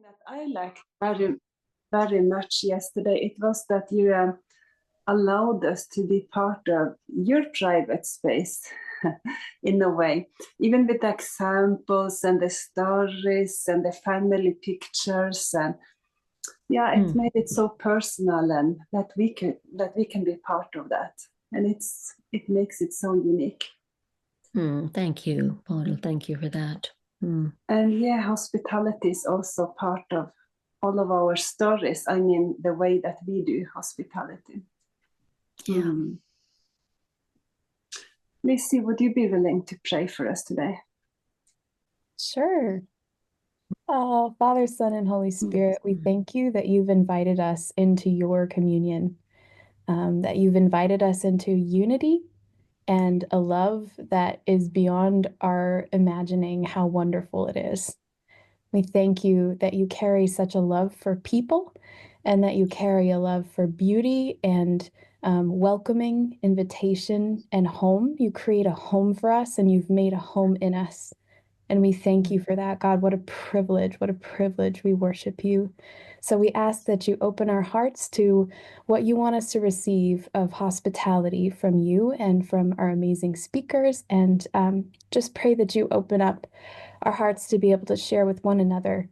That I liked very much yesterday, it was that you allowed us to be part of your private space in a way, even with the examples and the stories and the family pictures, and yeah, it made it so personal, and that we can be part of that, and it makes it so unique. Thank you, Paul. Thank you for that. And yeah, hospitality is also part of all of our stories. I mean, the way that we do hospitality. Yeah. Lizzie, would you be willing to pray for us today? Sure. Oh, Father, Son, and Holy Spirit, we thank you that you've invited us into your communion, that you've invited us into unity and a love that is beyond our imagining how wonderful it is. We thank you that you carry such a love for people and that you carry a love for beauty and welcoming, invitation, and home. You create a home for us and you've made a home in us. And we thank you for that, God. What a privilege. What a privilege. We worship you. So we ask that you open our hearts to what you want us to receive of hospitality from you and from our amazing speakers. And just pray that you open up our hearts to be able to share with one another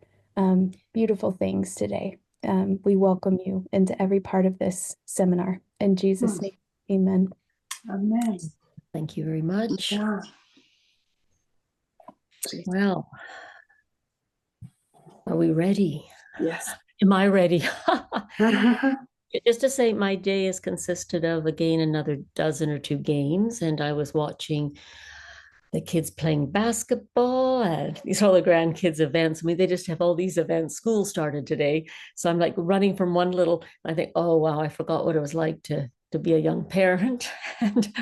beautiful things today. We welcome you into every part of this seminar. In Jesus' name, amen. Amen. Thank you very much. Yeah. Well, are we ready? Yes. Am I ready? Just to say, my day has consisted of, again, another dozen or two games, and I was watching the kids playing basketball and these all the grandkids events. I mean, they just have all these events. School started today. So I'm like running from one little, I think, oh, wow, I forgot what it was like to be a young parent and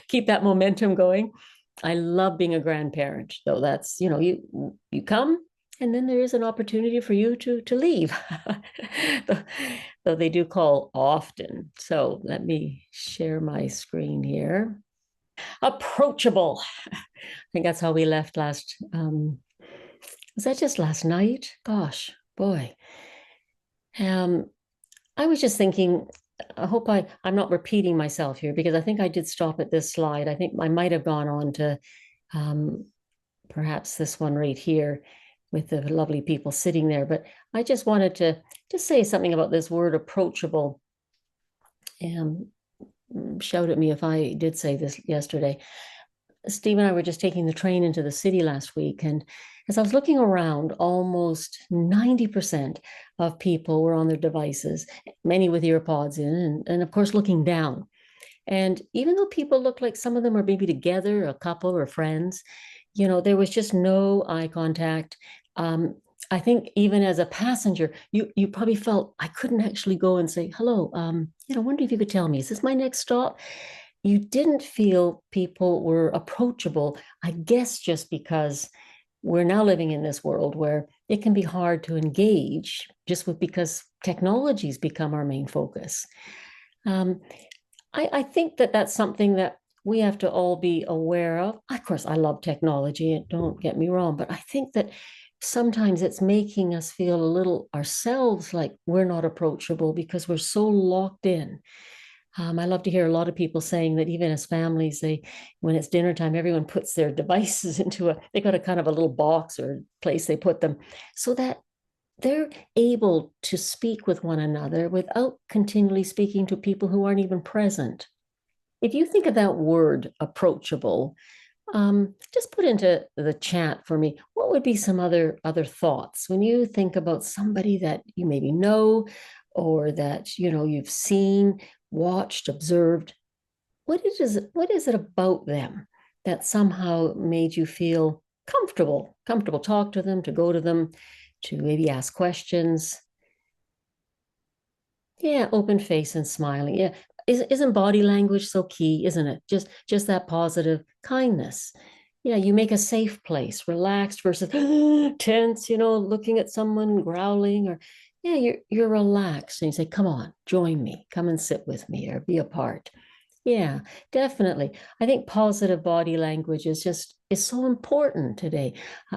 keep that momentum going. I love being a grandparent, though. That's, you come and then there is an opportunity for you to leave, though they do call often. So let me share my screen here. Approachable. I think that's how we left last. Was that just last night? Gosh, boy. I was just thinking, I hope I'm not repeating myself here, because I think I did stop at this slide. I think I might have gone on to perhaps this one right here with the lovely people sitting there. But I just wanted to just say something about this word approachable. Shout at me if I did say this yesterday. Steve and I were just taking the train into the city last week, and as I was looking around, almost 90% of people were on their devices, many with earpods in, and of course looking down. And even though people looked like some of them were maybe together, a couple or friends, there was just no eye contact. I think even as a passenger, you probably felt I couldn't actually go and say, hello, I wonder if you could tell me, is this my next stop? You didn't feel people were approachable, I guess, just because we're now living in this world where it can be hard to engage because technology's become our main focus. I think that's something that we have to all be aware of. Of course, I love technology, don't get me wrong, but I think that sometimes it's making us feel a little ourselves like we're not approachable because we're so locked in. I love to hear a lot of people saying that even as families, when it's dinner time, everyone puts their devices they got a kind of a little box or place they put them so that they're able to speak with one another without continually speaking to people who aren't even present. If you think of that word approachable, just put into the chat for me, what would be some other thoughts when you think about somebody that you maybe know or that you've seen, watched, observed? What is it about them that somehow made you feel comfortable talk to them, to go to them, to maybe ask questions? Yeah, open face and smiling. Yeah, isn't body language so key, isn't it? Just that positive kindness. Yeah, you make a safe place, relaxed versus tense, looking at someone growling, or yeah, you're relaxed and you say, come on, join me, come and sit with me or be a part. Yeah, definitely. I think positive body language is so important today.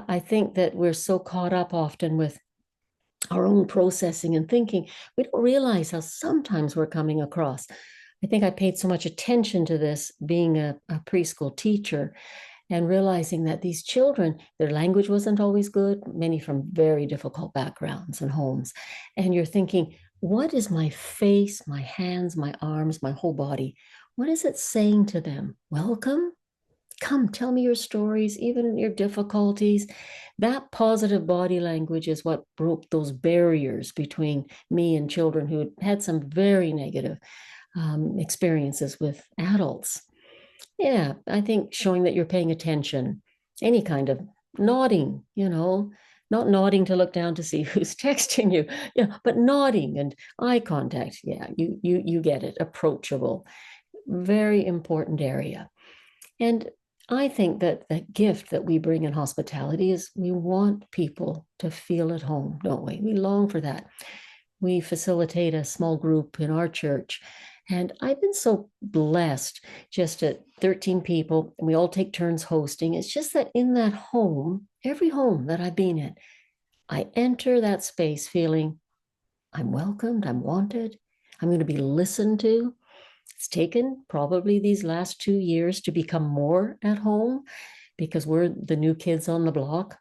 I think that we're so caught up often with our own processing and thinking, we don't realize how sometimes we're coming across. I think I paid so much attention to this being a preschool teacher and realizing that these children, their language wasn't always good, many from very difficult backgrounds and homes. And you're thinking, what is my face, my hands, my arms, my whole body? What is it saying to them? Welcome? Come, tell me your stories, even your difficulties. That positive body language is what broke those barriers between me and children who had some very negative experiences with adults. Yeah, I think showing that you're paying attention, any kind of nodding, not nodding to look down to see who's texting you, but nodding and eye contact. Yeah, you get it. Approachable, very important area. And I think that the gift that we bring in hospitality is we want people to feel at home, don't we? We long for that. We facilitate a small group in our church. And I've been so blessed just at 13 people, and we all take turns hosting. It's just that in that home, every home that I've been in, I enter that space feeling I'm welcomed, I'm wanted, I'm going to be listened to. It's taken probably these last 2 years to become more at home because we're the new kids on the block.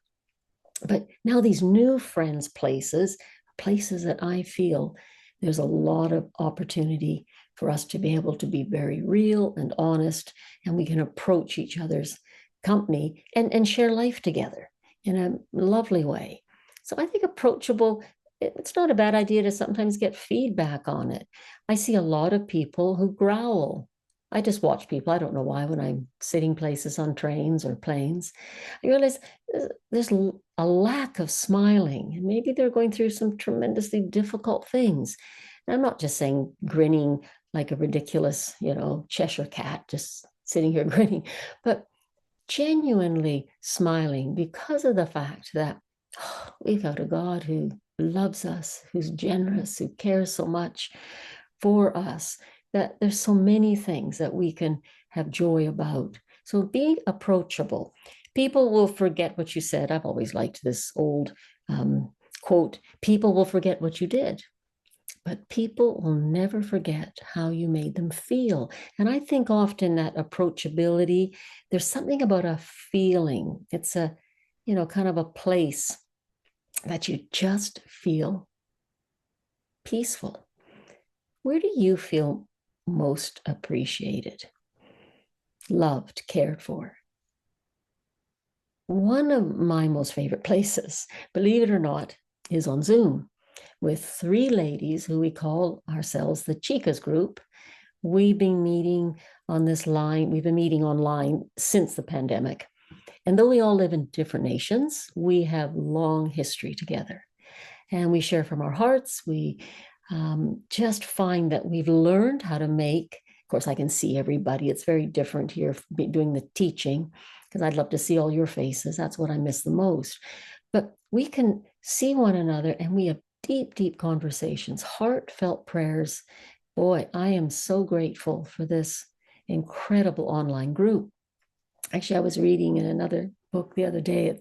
But now these new friends places that I feel there's a lot of opportunity for us to be able to be very real and honest, and we can approach each other's company and share life together in a lovely way. So I think approachable, it's not a bad idea to sometimes get feedback on it. I see a lot of people who growl. I just watch people. I don't know why when I'm sitting places on trains or planes. I realize there's a lack of smiling, and maybe they're going through some tremendously difficult things. And I'm not just saying grinning like a ridiculous, Cheshire cat, just sitting here grinning, but genuinely smiling because of the fact that we've got a God who loves us, who's generous, who cares so much for us, that there's so many things that we can have joy about. So be approachable. People will forget what you said. I've always liked this old quote, people will forget what you did, but people will never forget how you made them feel. And I think often that approachability, there's something about a feeling. It's a, kind of a place that you just feel peaceful. Where do you feel most appreciated, loved, cared for? One of my most favorite places, believe it or not, is on Zoom with 3 ladies who we call ourselves the Chicas group. We've been meeting on this line. We've been meeting online since the pandemic. And though we all live in different nations, we have long history together. And we share from our hearts. We just find that we've learned how to make, of course, I can see everybody. It's very different here doing the teaching, because I'd love to see all your faces. That's what I miss the most. But we can see one another and we have deep, deep conversations, heartfelt prayers. Boy, I am so grateful for this incredible online group. Actually, I was reading in another book the other day,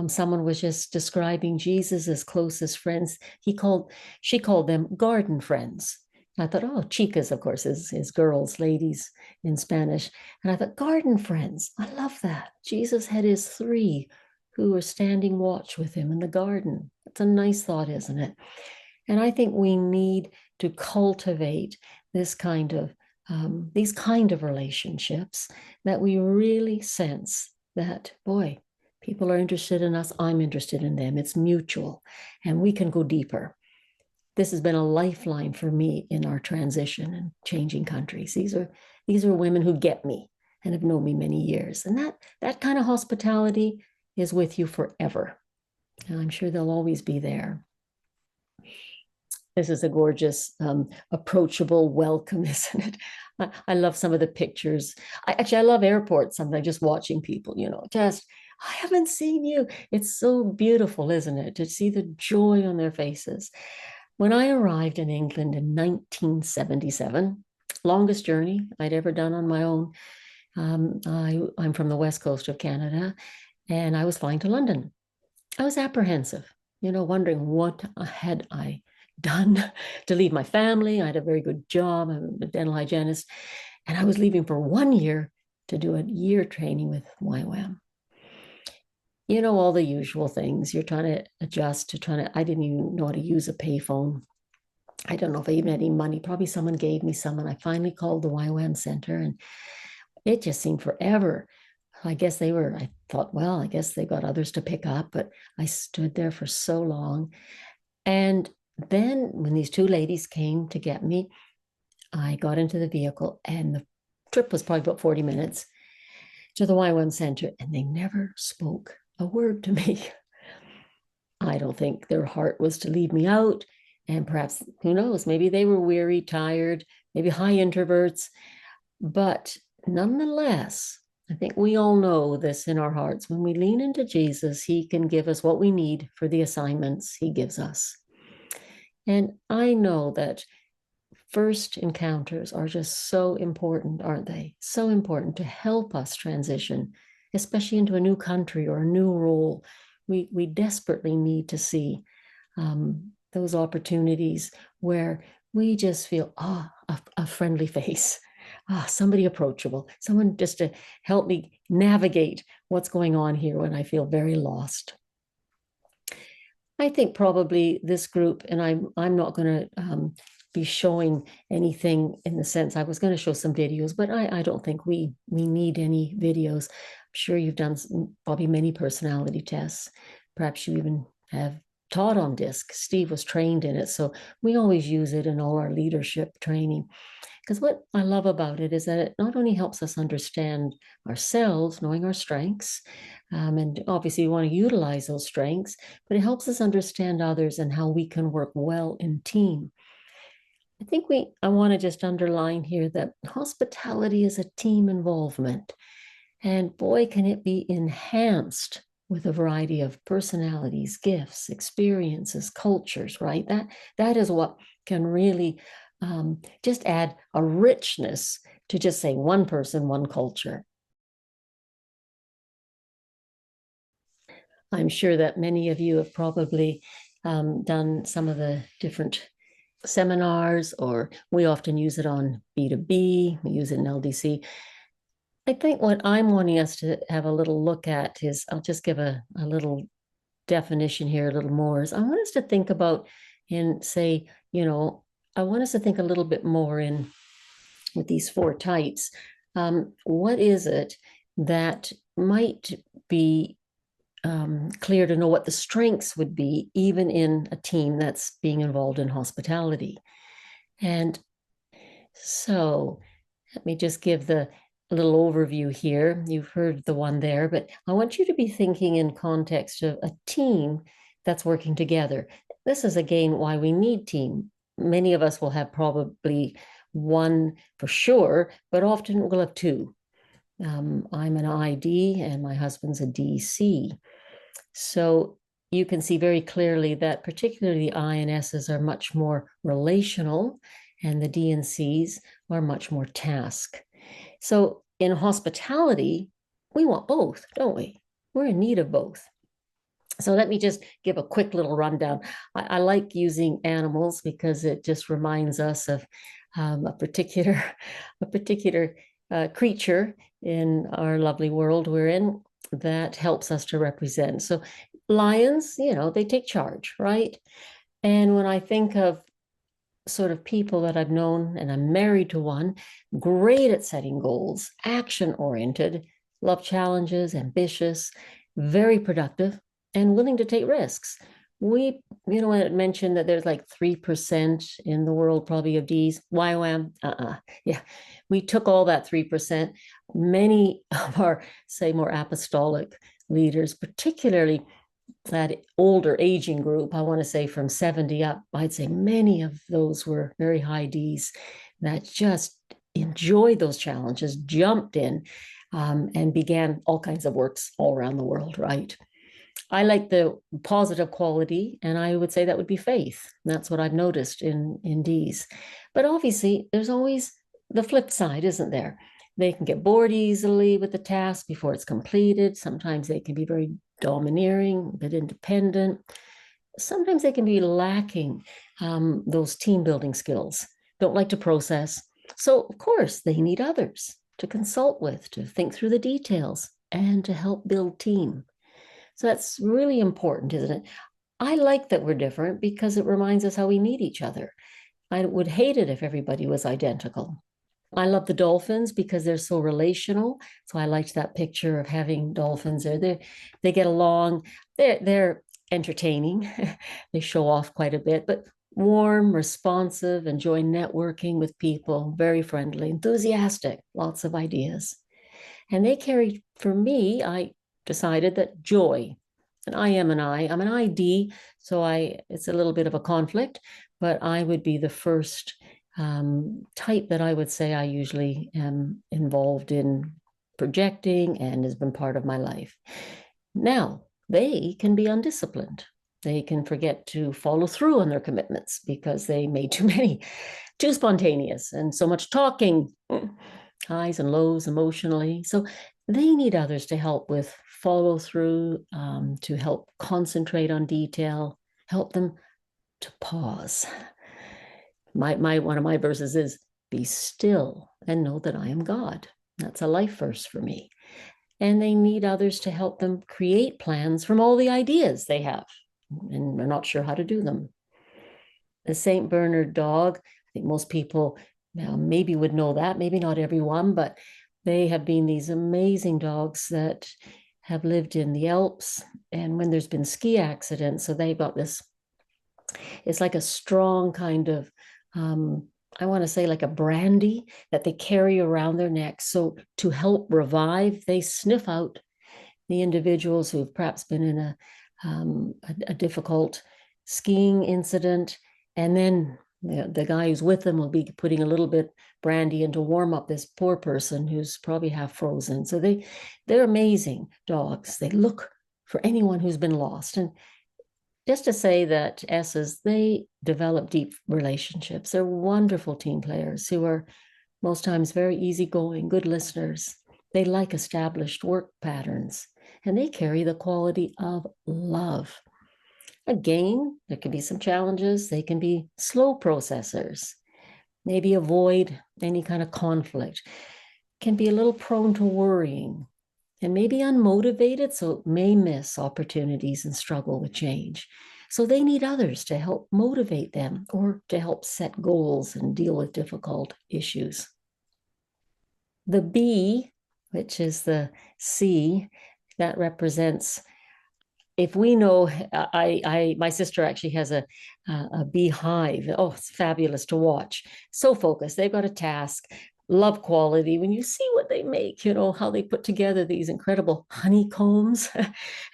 someone was just describing Jesus' closest friends. She called them garden friends. And I thought, oh, chicas, of course, is girls, ladies in Spanish. And I thought, garden friends, I love that. Jesus had his 3 who were standing watch with him in the garden. It's a nice thought, isn't it? And I think we need to cultivate these kind of relationships that we really sense that, boy, people are interested in us. I'm interested in them. It's mutual, and we can go deeper. This has been a lifeline for me in our transition and changing countries. These are women who get me and have known me many years, and that kind of hospitality is with you forever. And I'm sure they'll always be there. This is a gorgeous, approachable welcome, isn't it? I love some of the pictures. I love airports. Sometimes just watching people, I haven't seen you. It's so beautiful, isn't it? To see the joy on their faces. When I arrived in England in 1977, longest journey I'd ever done on my own. I'm from the west coast of Canada, and I was flying to London. I was apprehensive. wondering what had I done to leave my family. I had a very good job. I'm a dental hygienist. And I was leaving for 1 year to do a year training with YWAM. All the usual things. You're trying to adjust I didn't even know how to use a payphone. I don't know if I even had any money. Probably someone gave me some, and I finally called the YWAM Center, and it just seemed forever. I thought, well, I guess they got others to pick up, but I stood there for so long. And then when these two ladies came to get me, I got into the vehicle, and the trip was probably about 40 minutes to the YWAM Center, and they never spoke a word to me. I don't think their heart was to leave me out. And perhaps, who knows, maybe they were weary, tired, maybe high introverts. But nonetheless, I think we all know this in our hearts. When we lean into Jesus, he can give us what we need for the assignments he gives us. And I know that first encounters are just so important, aren't they? So important to help us transition, especially into a new country or a new role. We desperately need to see those opportunities where we just feel, a friendly face, somebody approachable, someone just to help me navigate what's going on here when I feel very lost. I think probably this group, and I'm not going to be showing anything in the sense, I was going to show some videos, but I don't think we need any videos. I'm sure you've done probably many personality tests. Perhaps you even have taught on DISC. Steve was trained in it, so we always use it in all our leadership training. Because what I love about it is that it not only helps us understand ourselves, knowing our strengths, and obviously we want to utilize those strengths, but it helps us understand others and how we can work well in team. I think I want to just underline here that hospitality is a team involvement. And boy, can it be enhanced with a variety of personalities, gifts, experiences, cultures, right? That is what can really just add a richness to just say one person, one culture. I'm sure that many of you have probably done some of the different seminars, or we often use it on B2B, we use it in LDC. I think what I'm wanting us to have a little look at is, I'll just give a little definition here, a little more, is I want us to think about and say, I want us to think a little bit more with these 4 types. What is it that might be clear to know what the strengths would be, even in a team that's being involved in hospitality? And so let me just give a little overview here. You've heard the one there, but I want you to be thinking in context of a team that's working together. This is, again, why we need team. Many of us will have probably one for sure, but often we'll have 2. I'm an ID and my husband's a DC. So you can see very clearly that particularly the I and S's are much more relational, and the D and C's are much more task. So in hospitality, we want both, don't we? We're in need of both. So let me just give a quick little rundown. I like using animals because it just reminds us of a particular creature in our lovely world we're in that helps us to represent. So lions, they take charge, right? And when I think of sort of people that I've known, and I'm married to one, great at setting goals, action-oriented, love challenges, ambitious, very productive, and willing to take risks. When it mentioned that there's like 3% in the world probably of D's, YWAM, yeah, we took all that 3%. Many of our, say, more apostolic leaders, particularly that older aging group, I want to say from 70 up, I'd say many of those were very high D's that just enjoyed those challenges, jumped in, and began all kinds of works all around the world, right? I like the positive quality, and I would say that would be faith. That's what I've noticed in D's. But obviously, there's always the flip side, isn't there? They can get bored easily with the task before it's completed. Sometimes they can be very domineering, a bit independent. sometimes they can be lacking those team building skills, don't like to process. So, of course, they need others to consult with, to think through the details, and to help build team. So that's really important, isn't it? I like that we're different because it reminds us how we need each other. I would hate it if everybody was identical. I love the dolphins because they're so relational. So I liked that picture of having dolphins there. They get along. They're entertaining. They show off quite a bit, but warm, responsive, enjoy networking with people, very friendly, enthusiastic, lots of ideas. And they carry, for me, I decided that joy, and I'm an ID, so it's a little bit of a conflict, but I would be the first type that I would say I usually am involved in projecting and has been part of my life. Now, they can be undisciplined. They can forget to follow through on their commitments because they made too many, too spontaneous, and so much talking, highs and lows emotionally. So they need others to help with follow through, to help concentrate on detail, help them to pause. One of my verses is, be still and know that I am God. That's a life verse for me. And they need others to help them create plans from all the ideas they have, and they're not sure how to do them. The St. Bernard dog, I think most people maybe would know that, maybe not everyone, but they have been these amazing dogs that have lived in the Alps, and when there's been ski accidents, so they've got this, it's like a strong kind of, I want to say like a brandy that they carry around their necks. So to help revive, they sniff out the individuals who've perhaps been in a difficult skiing incident, and then the guy who's with them will be putting a little bit brandy in to warm up this poor person who's probably half frozen. So they're amazing dogs. They look for anyone who's been lost. And just to say that S's, they develop deep relationships. They're wonderful team players who are most times very easygoing, good listeners. They like established work patterns, and they carry the quality of love. Again, there can be some challenges. They can be slow processors, maybe avoid any kind of conflict, can be a little prone to worrying, and maybe unmotivated, so may miss opportunities and struggle with change. So they need others to help motivate them or to help set goals and deal with difficult issues. The B, which is the C, that represents, if we know, my sister actually has a beehive. Oh, it's fabulous to watch. So focused. They've got a task, love quality. When you see what they make, how they put together these incredible honeycombs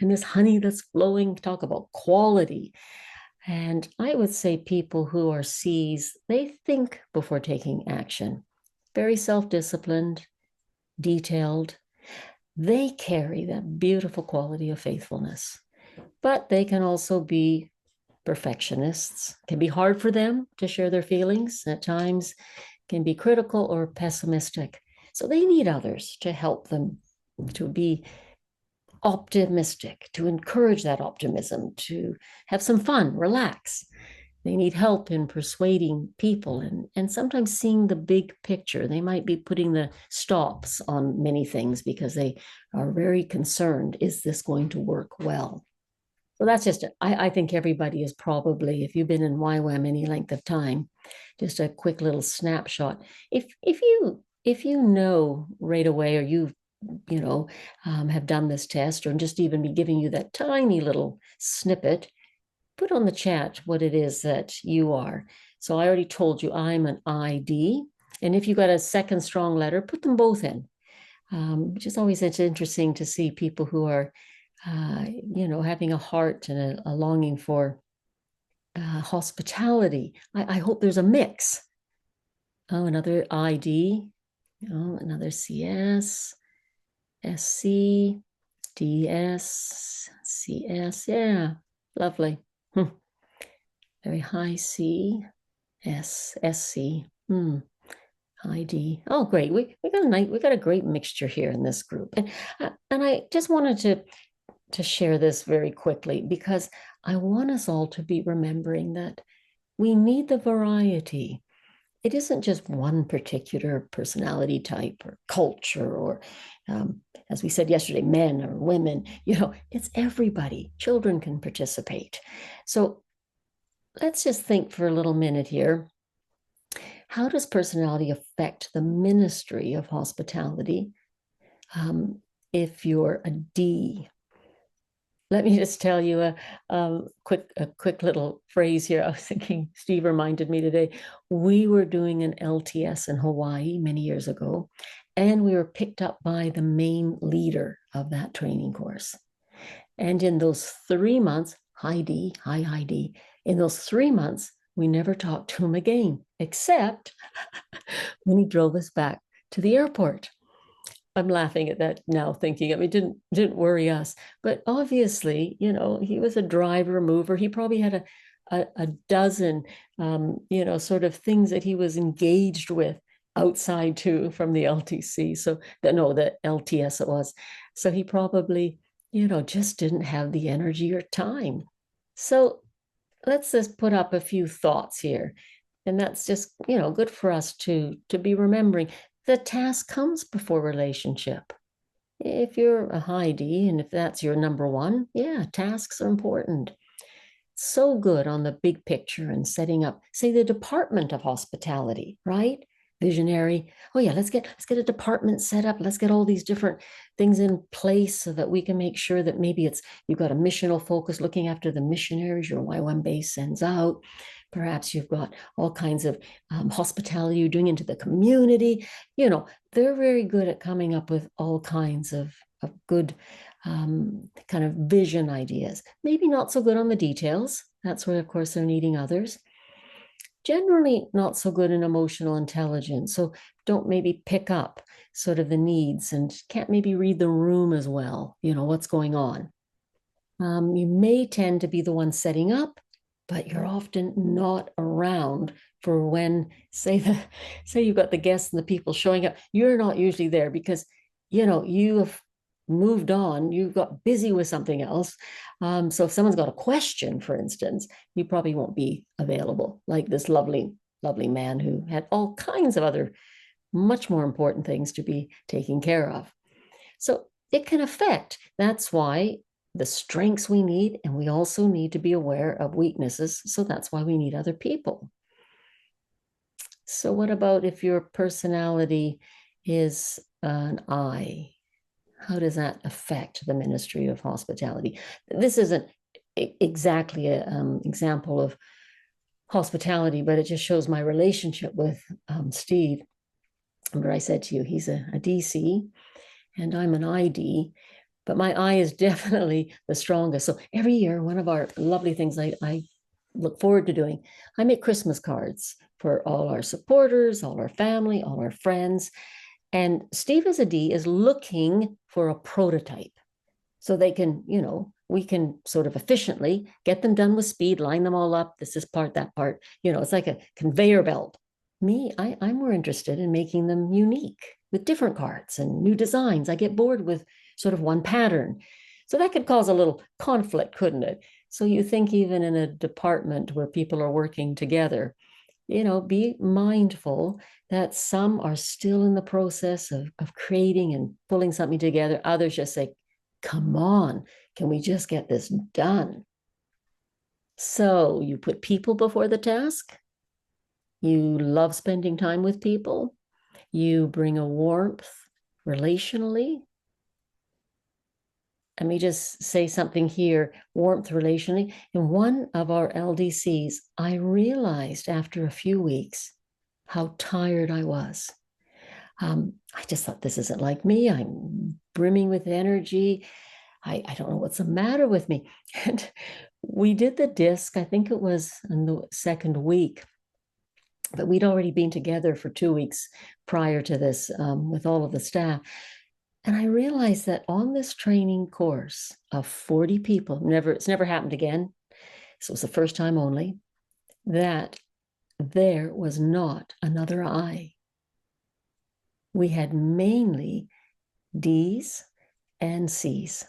and this honey that's flowing, talk about quality. And I would say people who are C's, they think before taking action. Very self-disciplined, detailed. They carry that beautiful quality of faithfulness. But they can also be perfectionists. It can be hard for them to share their feelings. At times, can be critical or pessimistic. So they need others to help them to be optimistic, to encourage that optimism, to have some fun, relax. They need help in persuading people and sometimes seeing the big picture. They might be putting the stops on many things because they are very concerned, is this going to work well? So that's just it. I think everybody is probably, if you've been in YWAM any length of time, just a quick little snapshot. If you know right away, or have done this test, or just even be giving you that tiny little snippet, put on the chat what it is that you are. So I already told you I'm an ID, and if you got a second strong letter, put them both in. Which is always interesting to see people who are having a heart and a longing for hospitality. I hope there's a mix. Oh, another ID. Oh, another CS, SC, DS, CS. Yeah, lovely. Very high C, S, SC. ID. Oh, great. We got a great mixture here in this group. And I just wanted to share this very quickly because I want us all to be remembering that we need the variety. It isn't just one particular personality type or culture or, as we said yesterday, men or women. It's everybody. Children can participate. So let's just think for a little minute here. How does personality affect the ministry of hospitality? If you're a D, let me just tell you a quick little phrase here. I was thinking, Steve reminded me today, we were doing an LTS in Hawaii many years ago, and we were picked up by the main leader of that training course. And in those 3 months, hi D, in those 3 months, we never talked to him again, except when he drove us back to the airport. I'm laughing at that now, thinking, it didn't worry us. But obviously, he was a driver, mover. He probably had a dozen, sort of things that he was engaged with outside too from the LTC. So the LTS it was. So he probably, just didn't have the energy or time. So let's just put up a few thoughts here. And that's just, good for us to be remembering. The task comes before relationship. If you're a high D and if that's your number one, yeah, tasks are important. So good on the big picture and setting up, say, the department of hospitality, right? Visionary. Oh yeah, let's get a department set up. Let's get all these different things in place so that we can make sure that maybe you've got a missional focus, looking after the missionaries your YWAM base sends out. Perhaps you've got all kinds of hospitality you're doing into the community. They're very good at coming up with all kinds of good kind of vision ideas. Maybe not so good on the details. That's where, of course, they're needing others. Generally not so good in emotional intelligence. So don't maybe pick up sort of the needs and can't maybe read the room as well, what's going on. You may tend to be the one setting up, but you're often not around for when, say you've got the guests and the people showing up. You're not usually there because, you have moved on, you got busy with something else. So if someone's got a question, for instance, you probably won't be available, like this lovely man who had all kinds of other much more important things to be taken care of. So it can affect. That's why the strengths we need, and we also need to be aware of weaknesses. So that's why we need other people. So what about if your personality is an I? How does that affect the ministry of hospitality? This isn't exactly an example of hospitality, but it just shows my relationship with Steve. Remember I said to you, he's a DC and I'm an ID, but my I is definitely the strongest. So every year, one of our lovely things I look forward to doing, I make Christmas cards for all our supporters, all our family, all our friends. And Steve as a D is looking for a prototype so they can, we can sort of efficiently get them done with speed, line them all up. This is part, that part, it's like a conveyor belt. Me, I'm more interested in making them unique with different cards and new designs. I get bored with sort of one pattern. So that could cause a little conflict, couldn't it? So you think even in a department where people are working together, be mindful that some are still in the process of creating and pulling something together. Others just say, come on, can we just get this done? So you put people before the task. You love spending time with people. You bring a warmth relationally. Let me just say something here, warmth relationally. In one of our LDCs, I realized after a few weeks how tired I was. I just thought, this isn't like me. I'm brimming with energy. I don't know what's the matter with me. And we did the disc, I think it was in the second week, but we'd already been together for 2 weeks prior to this with all of the staff. And I realized that on this training course of 40 people, it's never happened again. So it was the first time only, that there was not another I. We had mainly D's and C's.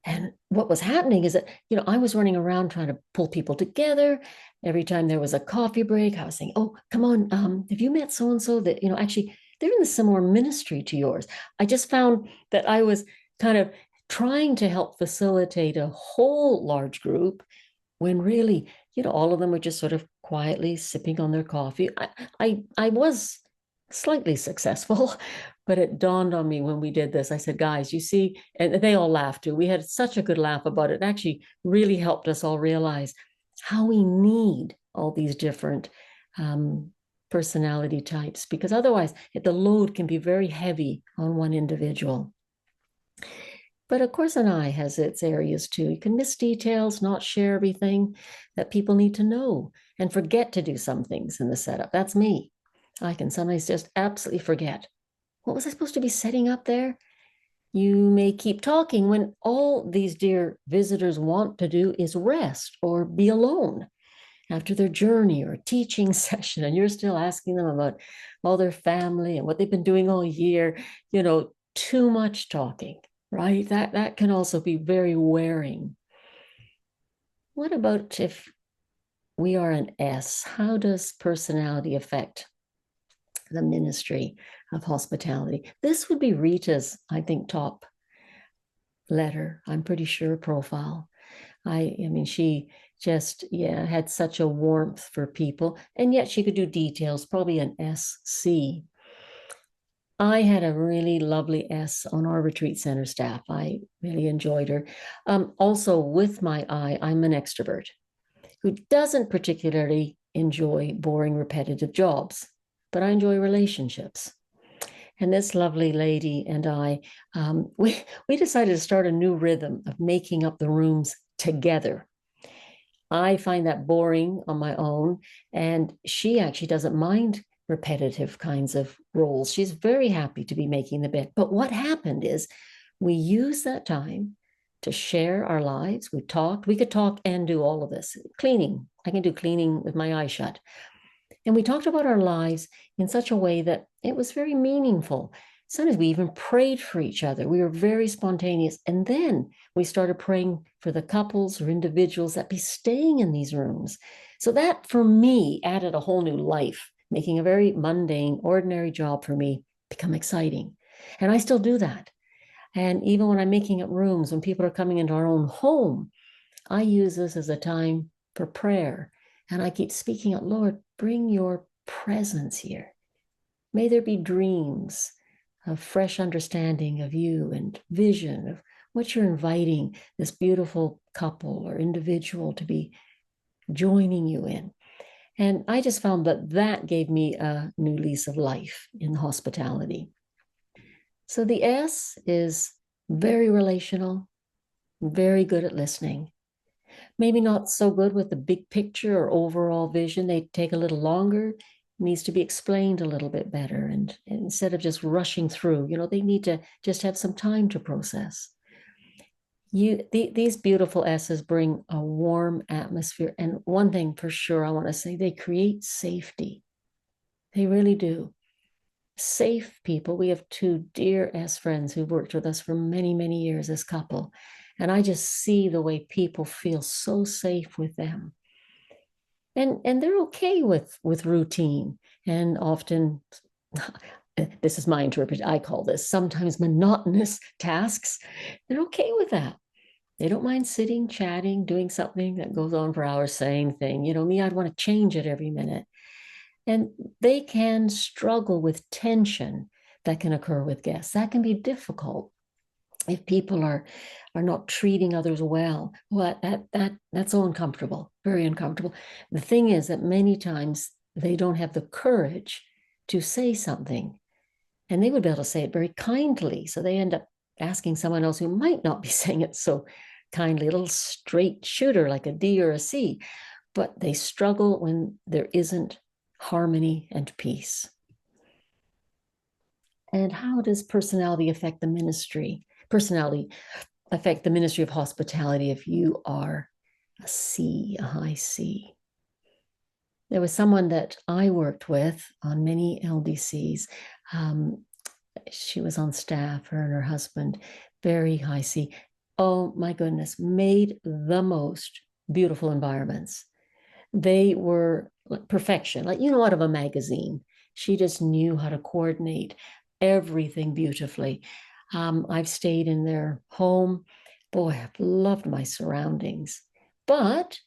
And what was happening is that, I was running around trying to pull people together. Every time there was a coffee break, I was saying, oh, come on, have you met so-and-so that, actually they're in a similar ministry to yours. I just found that I was kind of trying to help facilitate a whole large group when really, all of them were just sort of quietly sipping on their coffee. I was slightly successful, but it dawned on me when we did this. I said, guys, you see, and they all laughed too. We had such a good laugh about it. It actually really helped us all realize how we need all these different personality types, because otherwise the load can be very heavy on one individual. But of course, an eye has its areas too. You can miss details, not share everything that people need to know, and forget to do some things in the setup. That's me. I can sometimes just absolutely forget. What was I supposed to be setting up there? You may keep talking when all these dear visitors want to do is rest or be alone after their journey or teaching session, and you're still asking them about all their family and what they've been doing all year. Too much talking, right? That can also be very wearing. What about if we are an S? How does personality affect the ministry of hospitality? This would be Rita's, I think, top letter, I'm pretty sure, profile. I mean, she just, had such a warmth for people, and yet she could do details, probably an SC. I had a really lovely S on our retreat center staff. I really enjoyed her. Also, with my I, I'm an extrovert who doesn't particularly enjoy boring, repetitive jobs, but I enjoy relationships. And this lovely lady and I, we decided to start a new rhythm of making up the rooms together. I find that boring on my own, and she actually doesn't mind repetitive kinds of roles. She's very happy to be making the bed. But what happened is we used that time to share our lives. We talked. We could talk and do all of this. Cleaning. I can do cleaning with my eyes shut. And we talked about our lives in such a way that it was very meaningful. Sometimes we even prayed for each other. We were very spontaneous. And then we started praying for the couples or individuals that be staying in these rooms. So that, for me, added a whole new life, making a very mundane, ordinary job for me become exciting. And I still do that. And even when I'm making up rooms, when people are coming into our own home, I use this as a time for prayer. And I keep speaking out, Lord, bring your presence here. May there be dreams of fresh understanding of you and vision of what you're inviting this beautiful couple or individual to be joining you in. And I just found that gave me a new lease of life in hospitality. So the S is very relational, very good at listening. Maybe not so good with the big picture or overall vision. They take a little longer. It needs to be explained a little bit better. And instead of just rushing through, they need to just have some time to process. These beautiful S's bring a warm atmosphere. And one thing for sure I want to say, they create safety. They really do. Safe people. We have two dear S friends who've worked with us for many, many years as couple. And I just see the way people feel so safe with them. And they're okay with routine. And often, this is my interpretation, I call this sometimes monotonous tasks. They're okay with that. They don't mind sitting, chatting, doing something that goes on for hours, saying thing. Me, I'd want to change it every minute. And they can struggle with tension that can occur with guests. That can be difficult if people are not treating others well. Well, that's so uncomfortable, very uncomfortable. The thing is that many times they don't have the courage to say something, and they would be able to say it very kindly. So they end up asking someone else who might not be saying it so kindly, a little straight shooter like a D or a C, but they struggle when there isn't harmony and peace. And how does personality affect the ministry? Personality affect the ministry of hospitality if you are a C, a high C. There was someone that I worked with on many LDCs. She was on staff, her and her husband, very high C. oh my goodness, made the most beautiful environments. They were perfection, like, out of a magazine. She just knew how to coordinate everything beautifully. I've stayed in their home. Boy, I've loved my surroundings. But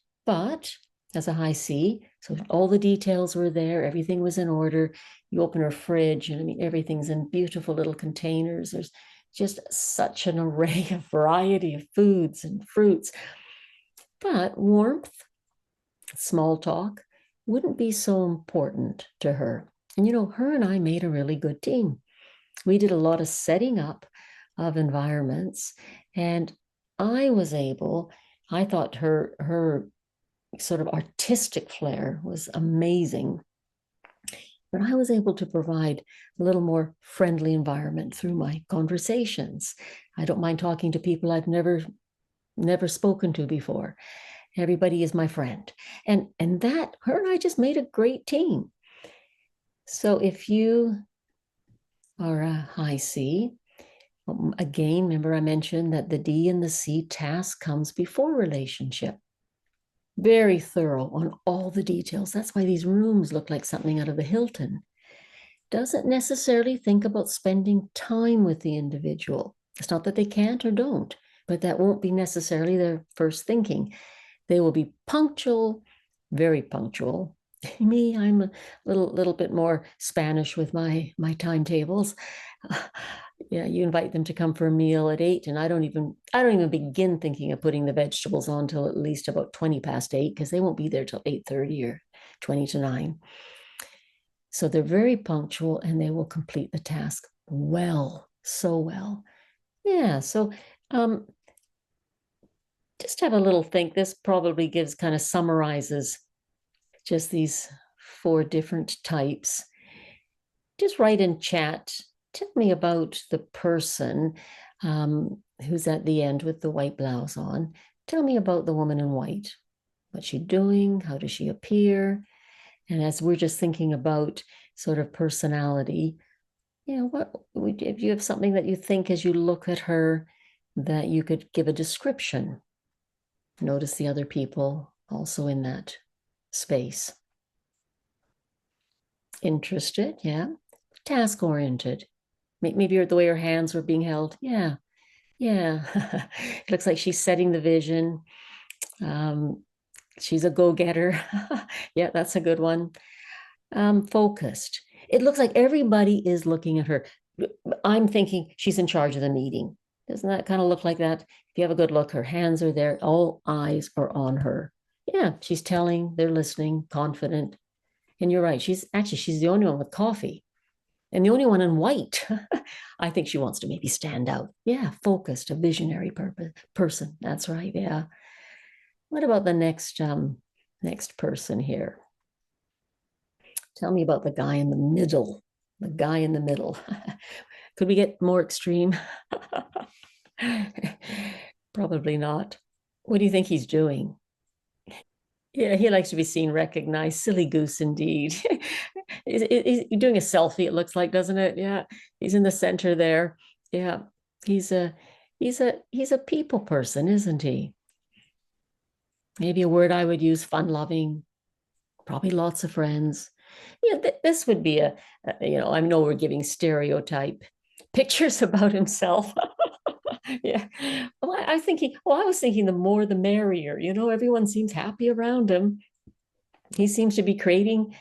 as a high C, so all the details were there. Everything was in order. You open her fridge, and I mean, everything's in beautiful little containers. There's just such an array of variety of foods and fruits. But warmth, small talk wouldn't be so important to her. And her and I made a really good team. We did a lot of setting up of environments, and I thought her sort of artistic flair was amazing. But I was able to provide a little more friendly environment through my conversations. I don't mind talking to people I've never spoken to before. Everybody is my friend. And that, her and I just made a great team. So if you are a high C, again, remember I mentioned that the D and the C task comes before relationship. Very thorough on all the details. That's why these rooms look like something out of the Hilton. Doesn't necessarily think about spending time with the individual. It's not that they can't or don't, but that won't be necessarily their first thinking. They will be punctual, very punctual. Me, I'm a little bit more Spanish with my timetables. Yeah, you invite them to come for a meal at 8, and I don't even begin thinking of putting the vegetables on till at least about 20 past 8, because they won't be there till 8:30 or 20 to 9. So they're very punctual, and they will complete the task well, so well. Yeah, so just have a little think. This probably kind of summarizes just these 4 different types. Just write in chat. Tell me about the person who's at the end with the white blouse on. Tell me about the woman in white. What's she doing? How does she appear? And as we're just thinking about sort of personality, if you have something that you think as you look at her that you could give a description. Notice the other people also in that space. Interested, yeah. Task oriented. Maybe the way her hands were being held. Yeah. It looks like she's setting the vision. She's a go-getter. Yeah, that's a good one. Focused. It looks like everybody is looking at her. I'm thinking she's in charge of the meeting. Doesn't that kind of look like that? If you have a good look, her hands are there. All eyes are on her. Yeah, she's telling, they're listening, confident. And you're right. She's the only one with coffee and the only one in white. I think she wants to maybe stand out. Yeah, focused, a visionary person. That's right. Yeah. What about the next person here? Tell me about the guy in the middle. The guy in the middle. Could we get more extreme? Probably not. What do you think he's doing? Yeah, he likes to be seen, recognized. Silly goose indeed. He's doing a selfie, it looks like, doesn't it? Yeah, he's in the center there. Yeah, he's a people person, isn't he? Maybe a word I would use, fun-loving, probably lots of friends. Yeah, this would be I know we're giving stereotype pictures about himself. Yeah. Well, I was thinking the more the merrier. Everyone seems happy around him. He seems to be creating,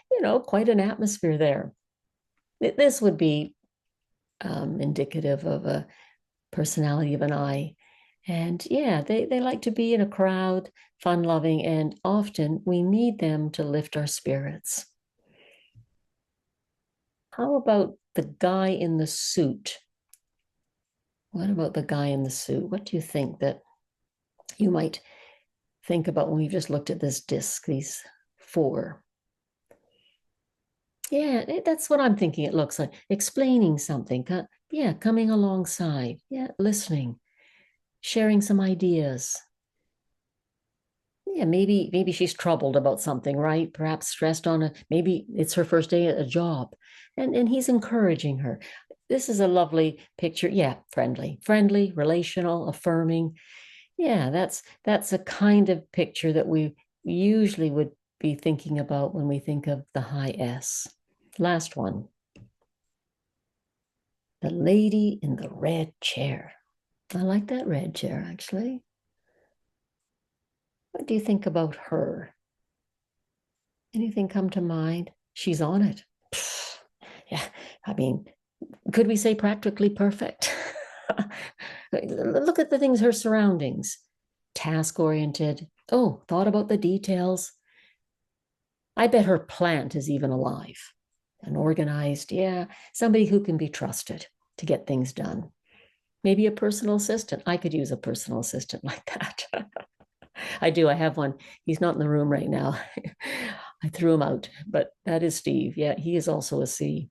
quite an atmosphere there. This would be indicative of a personality of an I. And yeah, they like to be in a crowd, fun-loving, and often we need them to lift our spirits. How about the guy in the suit? What about the guy in the suit? What do you think that you might think about when we've just looked at this disc, these 4? Yeah, that's what I'm thinking it looks like. Explaining something. Yeah, coming alongside. Yeah, listening. Sharing some ideas. Yeah, maybe she's troubled about something, right? Perhaps stressed maybe it's her first day at a job. And he's encouraging her. this is a lovely picture. Yeah, friendly, relational, affirming. Yeah, that's a kind of picture that we usually would be thinking about when we think of the high S. Last one. The lady in the red chair. I like that red chair, actually. What do you think about her? Anything come to mind? She's on it. Yeah, I mean, could we say practically perfect? Look at the things, her surroundings. Task-oriented. Oh, thought about the details. I bet her plant is even alive and organized. Yeah, somebody who can be trusted to get things done. Maybe a personal assistant. I could use a personal assistant like that. I do. I have one. He's not in the room right now. I threw him out, but that is Steve. Yeah, he is also a C.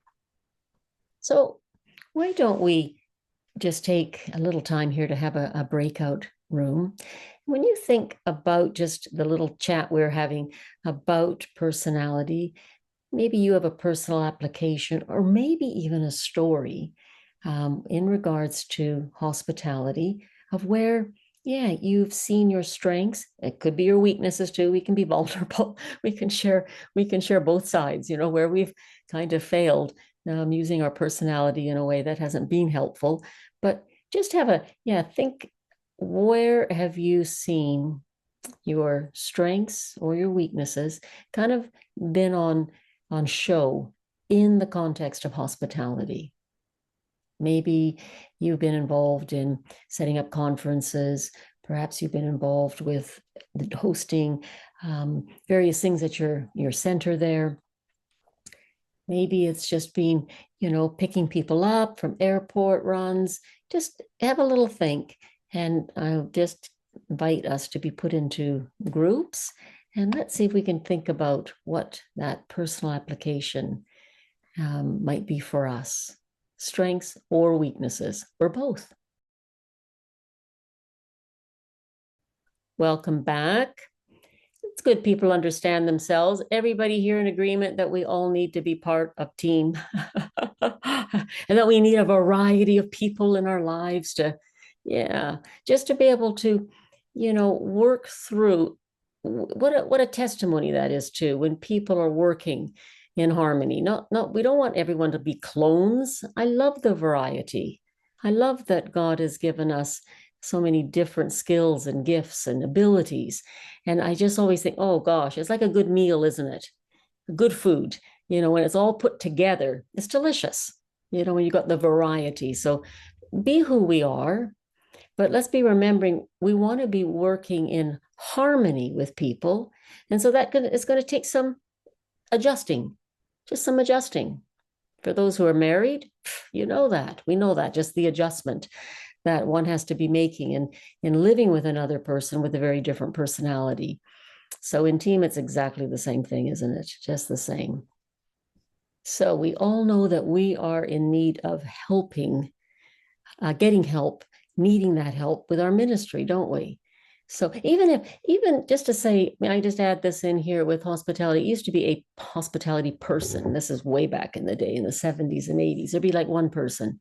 So why don't we just take a little time here to have a breakout room? When you think about just the little chat we're having about personality, maybe you have a personal application or maybe even a story in regards to hospitality of where, yeah, you've seen your strengths. It could be your weaknesses too. We can be vulnerable. We can share both sides, you know, where we've kind of failed using our personality in a way that hasn't been helpful. But just have think, where have you seen your strengths or your weaknesses kind of been on show in the context of hospitality? Maybe you've been involved in setting up conferences. Perhaps you've been involved with hosting various things at your center there. Maybe it's just been, picking people up from airport runs. Just have a little think. And I'll just invite us to be put into groups. And let's see if we can think about what that personal application might be for us. Strengths or weaknesses, or both. Welcome back. It's good people understand themselves. Everybody here in agreement that we all need to be part of team and that we need a variety of people in our lives to, just to be able to, work through what a testimony that is too, when people are working in harmony. We don't want everyone to be clones. I love the variety. I love that God has given us so many different skills and gifts and abilities. And I just always think, oh gosh, it's like a good meal, isn't it? Good food, when it's all put together, it's delicious, when you got the variety. So be who we are, but let's be remembering we want to be working in harmony with people. And so it's going to take some adjusting, just some adjusting. For those who are married, we know that, just the adjustment that one has to be making in living with another person with a very different personality. So in team, it's exactly the same thing, isn't it? Just the same. So we all know that we are in need of helping, getting help, needing that help with our ministry, don't we? So even just to say, I just add this in here with hospitality. It used to be a hospitality person. This is way back in the day, in the 70s and 80s. There'd be like one person.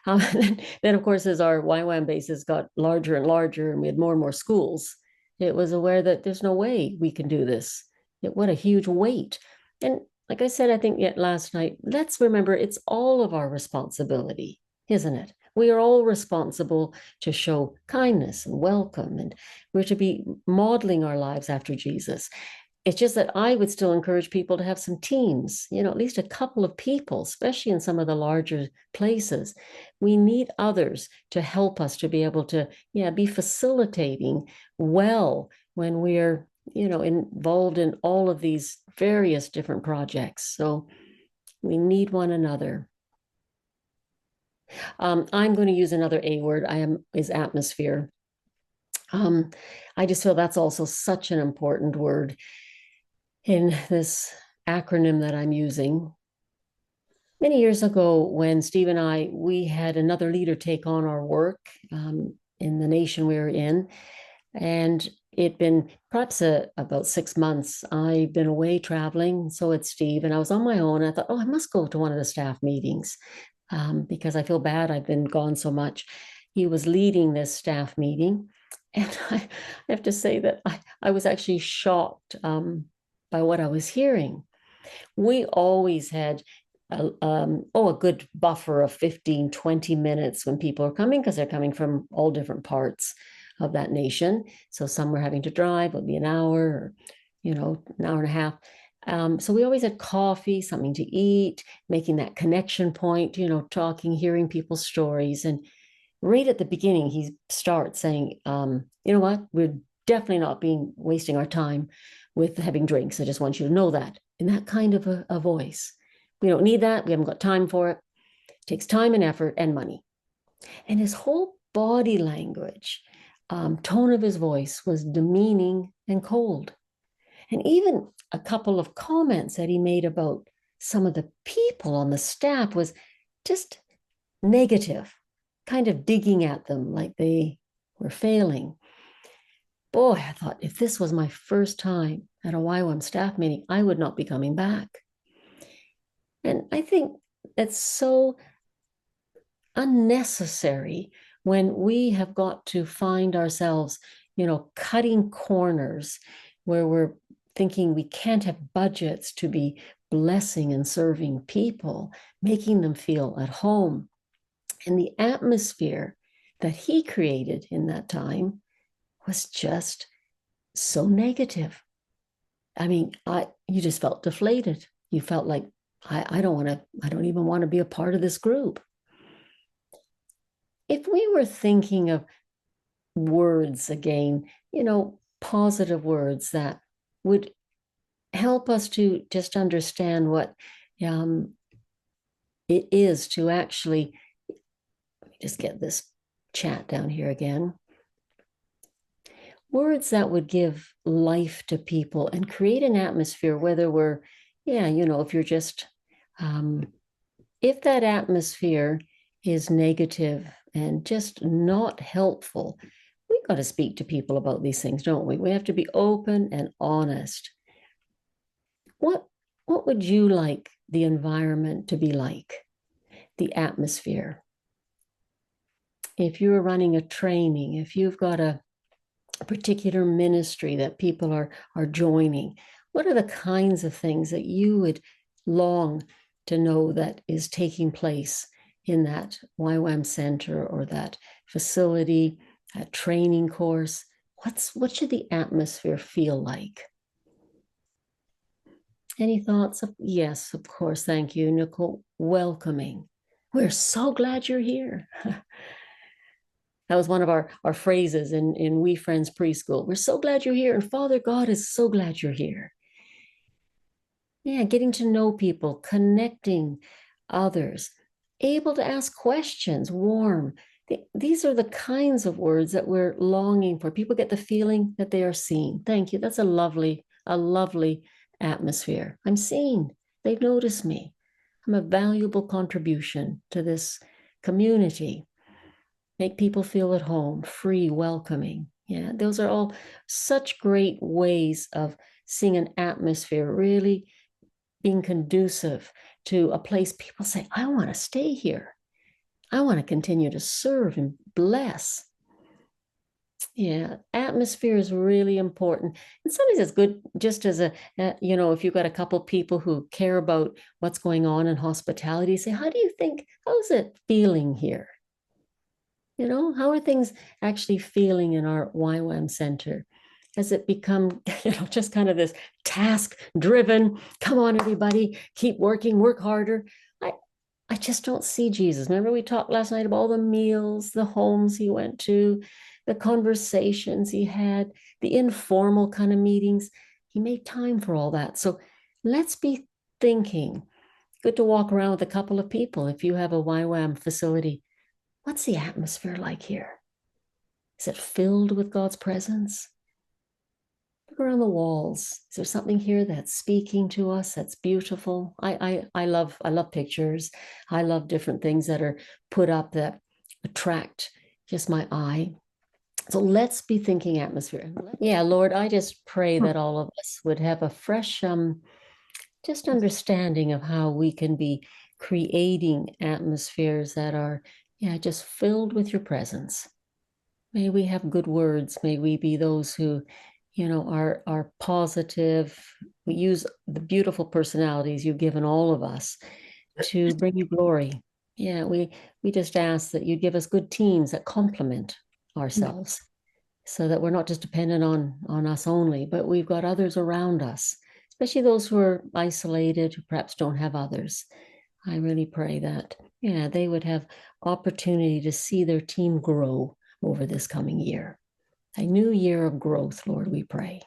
Then, of course, as our YWAM bases got larger and larger and we had more and more schools, it was aware that there's no way we can do this. What a huge weight. And like I said, I think yet last night, let's remember it's all of our responsibility, isn't it? We are all responsible to show kindness and welcome, and we're to be modeling our lives after Jesus. It's just that I would still encourage people to have some teams, at least a couple of people, especially in some of the larger places. We need others to help us to be able to, be facilitating well when we're, involved in all of these various different projects. So we need one another. I'm going to use another A word. Is atmosphere. I just feel that's also such an important word in this acronym that I'm using. Many years ago, when Steve and we had another leader take on our work in the nation we were in, and it'd been perhaps about 6 months. I'd been away traveling, so had Steve, and I was on my own. I thought, I must go to one of the staff meetings. because I feel bad I've been gone so much. He was leading this staff meeting. And I have to say that I was actually shocked by what I was hearing. We always had a good buffer of 15, 20 minutes when people are coming, because they're coming from all different parts of that nation. So some were having to drive, it would be an hour or, an hour and a half. So we always had coffee, something to eat, making that connection point, talking, hearing people's stories. And right at the beginning, he starts saying, you know what, we're definitely not wasting our time with having drinks. I just want you to know that, in that kind of a voice. We don't need that. We haven't got time for it. It takes time and effort and money. And his whole body language, tone of his voice was demeaning and cold. And even a couple of comments that he made about some of the people on the staff was just negative, kind of digging at them like they were failing. Boy, I thought, if this was my first time at a YWAM staff meeting, I would not be coming back. And I think that's so unnecessary when we have got to find ourselves, cutting corners where we're thinking we can't have budgets to be blessing and serving people, making them feel at home. And the atmosphere that he created in that time was just so negative. I mean, you just felt deflated. You felt like, I don't even want to be a part of this group. If we were thinking of words again, positive words that would help us to just understand what it is to actually, let me just get this chat down here again. Words that would give life to people and create an atmosphere, whether we're, if you're just, if that atmosphere is negative and just not helpful, we've got to speak to people about these things, don't we? We have to be open and honest. What would you like the environment to be like? The atmosphere. If you're running a training, if you've got a particular ministry that people are joining, what are the kinds of things that you would long to know that is taking place in that YWAM center or that facility, that training course? What should the atmosphere feel like? Any thoughts? Yes, of course. Thank you, Nicole. Welcoming. We're so glad you're here. That was one of our phrases in We Friends Preschool. We're so glad you're here. And Father God is so glad you're here. Yeah, getting to know people, connecting others, able to ask questions, warm. These are the kinds of words that we're longing for. People get the feeling that they are seen. Thank you. That's a lovely atmosphere. I'm seen. They've noticed me. I'm a valuable contribution to this community. Make people feel at home, free, welcoming. Yeah, those are all such great ways of seeing an atmosphere really being conducive to a place people say, I want to stay here. I want to continue to serve and bless. Yeah, atmosphere is really important. And sometimes it's good just as if you've got a couple of people who care about what's going on in hospitality, say, how's it feeling here? How are things actually feeling in our YWAM center? Has it become, just kind of this task driven, come on, everybody, keep working, work harder? I just don't see Jesus. Remember we talked last night about all the meals, the homes he went to, the conversations he had, the informal kind of meetings. He made time for all that. So let's be thinking. Good to walk around with a couple of people. If you have a YWAM facility, what's the atmosphere like here? Is it filled with God's presence? Look around the walls. Is there something here that's speaking to us that's beautiful? I love pictures. I love different things that are put up that attract just my eye. So let's be thinking atmosphere. Yeah, Lord, I just pray that all of us would have a fresh just understanding of how we can be creating atmospheres that are, yeah, just filled with your presence. May we have good words. May we be those who, are positive. We use the beautiful personalities you've given all of us to bring you glory. Yeah, we just ask that you give us good teams that complement ourselves, so that we're not just dependent on us only, but we've got others around us, especially those who are isolated, who perhaps don't have others. I really pray that, yeah, they would have opportunity to see their team grow over this coming year. A new year of growth, Lord, we pray.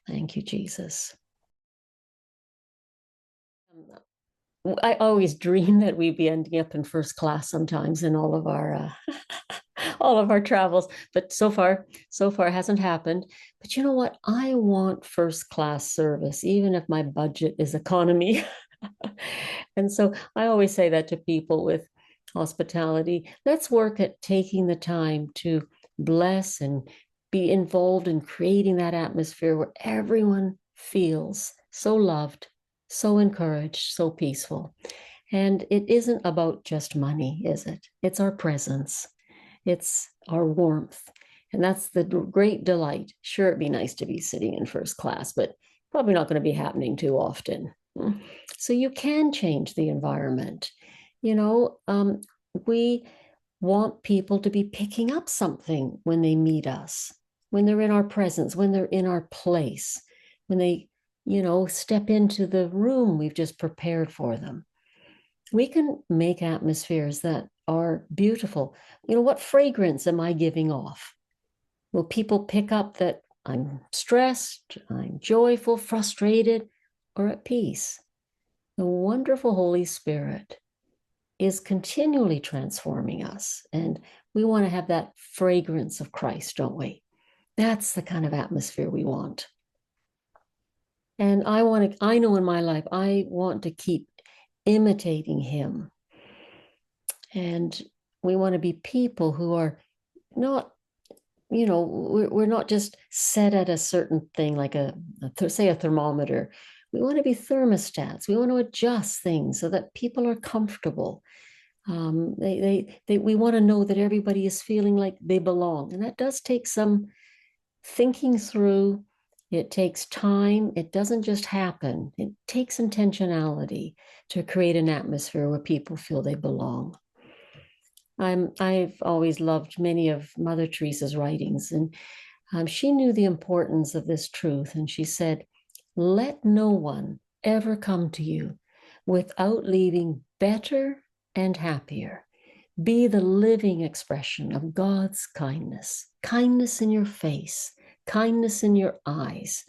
Thank you, Jesus. I always dream that we'd be ending up in first class sometimes in all of our all of our travels, but so far it hasn't happened. But you know what? I want first class service, even if my budget is economy. And so I always say that to people with hospitality. Let's work at taking the time to bless and be involved in creating that atmosphere where everyone feels so loved, so encouraged, so peaceful. And it isn't about just money, is it? It's our presence, it's our warmth. And that's the great delight. Sure, it'd be nice to be sitting in first class, but probably not going to be happening too often. So you can change the environment. We want people to be picking up something when they meet us, when they're in our presence, when they're in our place, when they, step into the room we've just prepared for them. We can make atmospheres that are beautiful. What fragrance am I giving off? Will people pick up that I'm stressed, I'm joyful, frustrated, or at peace? The wonderful Holy Spirit is continually transforming us. And we want to have that fragrance of Christ, don't we? That's the kind of atmosphere we want. And I know in my life, I want to keep imitating him. And we want to be people who are not, we're not just set at a certain thing, like say a thermometer. We want to be thermostats. We want to adjust things so that people are comfortable. We want to know that everybody is feeling like they belong. And that does take some thinking through. It takes time. It doesn't just happen. It takes intentionality to create an atmosphere where people feel they belong. I've always loved many of Mother Teresa's writings, and she knew the importance of this truth. And she said, let no one ever come to you without leaving better and happier. Be the living expression of God's kindness, kindness in your face, kindness in your eyes,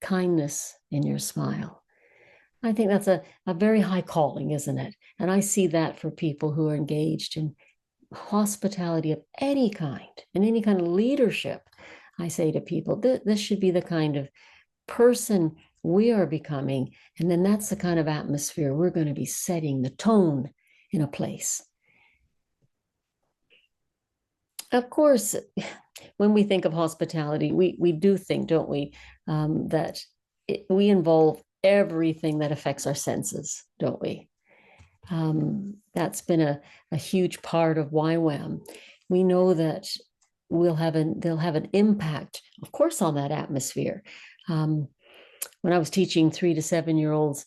kindness in your smile. I think that's a very high calling, isn't it? And I see that for people who are engaged in hospitality of any kind and any kind of leadership. I say to people, this should be the kind of person we are becoming. And then that's the kind of atmosphere we're going to be setting the tone in a place. Of course, when we think of hospitality, we do think, don't we, that we involve everything that affects our senses, don't we? That's been a huge part of YWAM. We know that they'll have an impact, of course, on that atmosphere. When I was teaching 3 to 7-year-olds,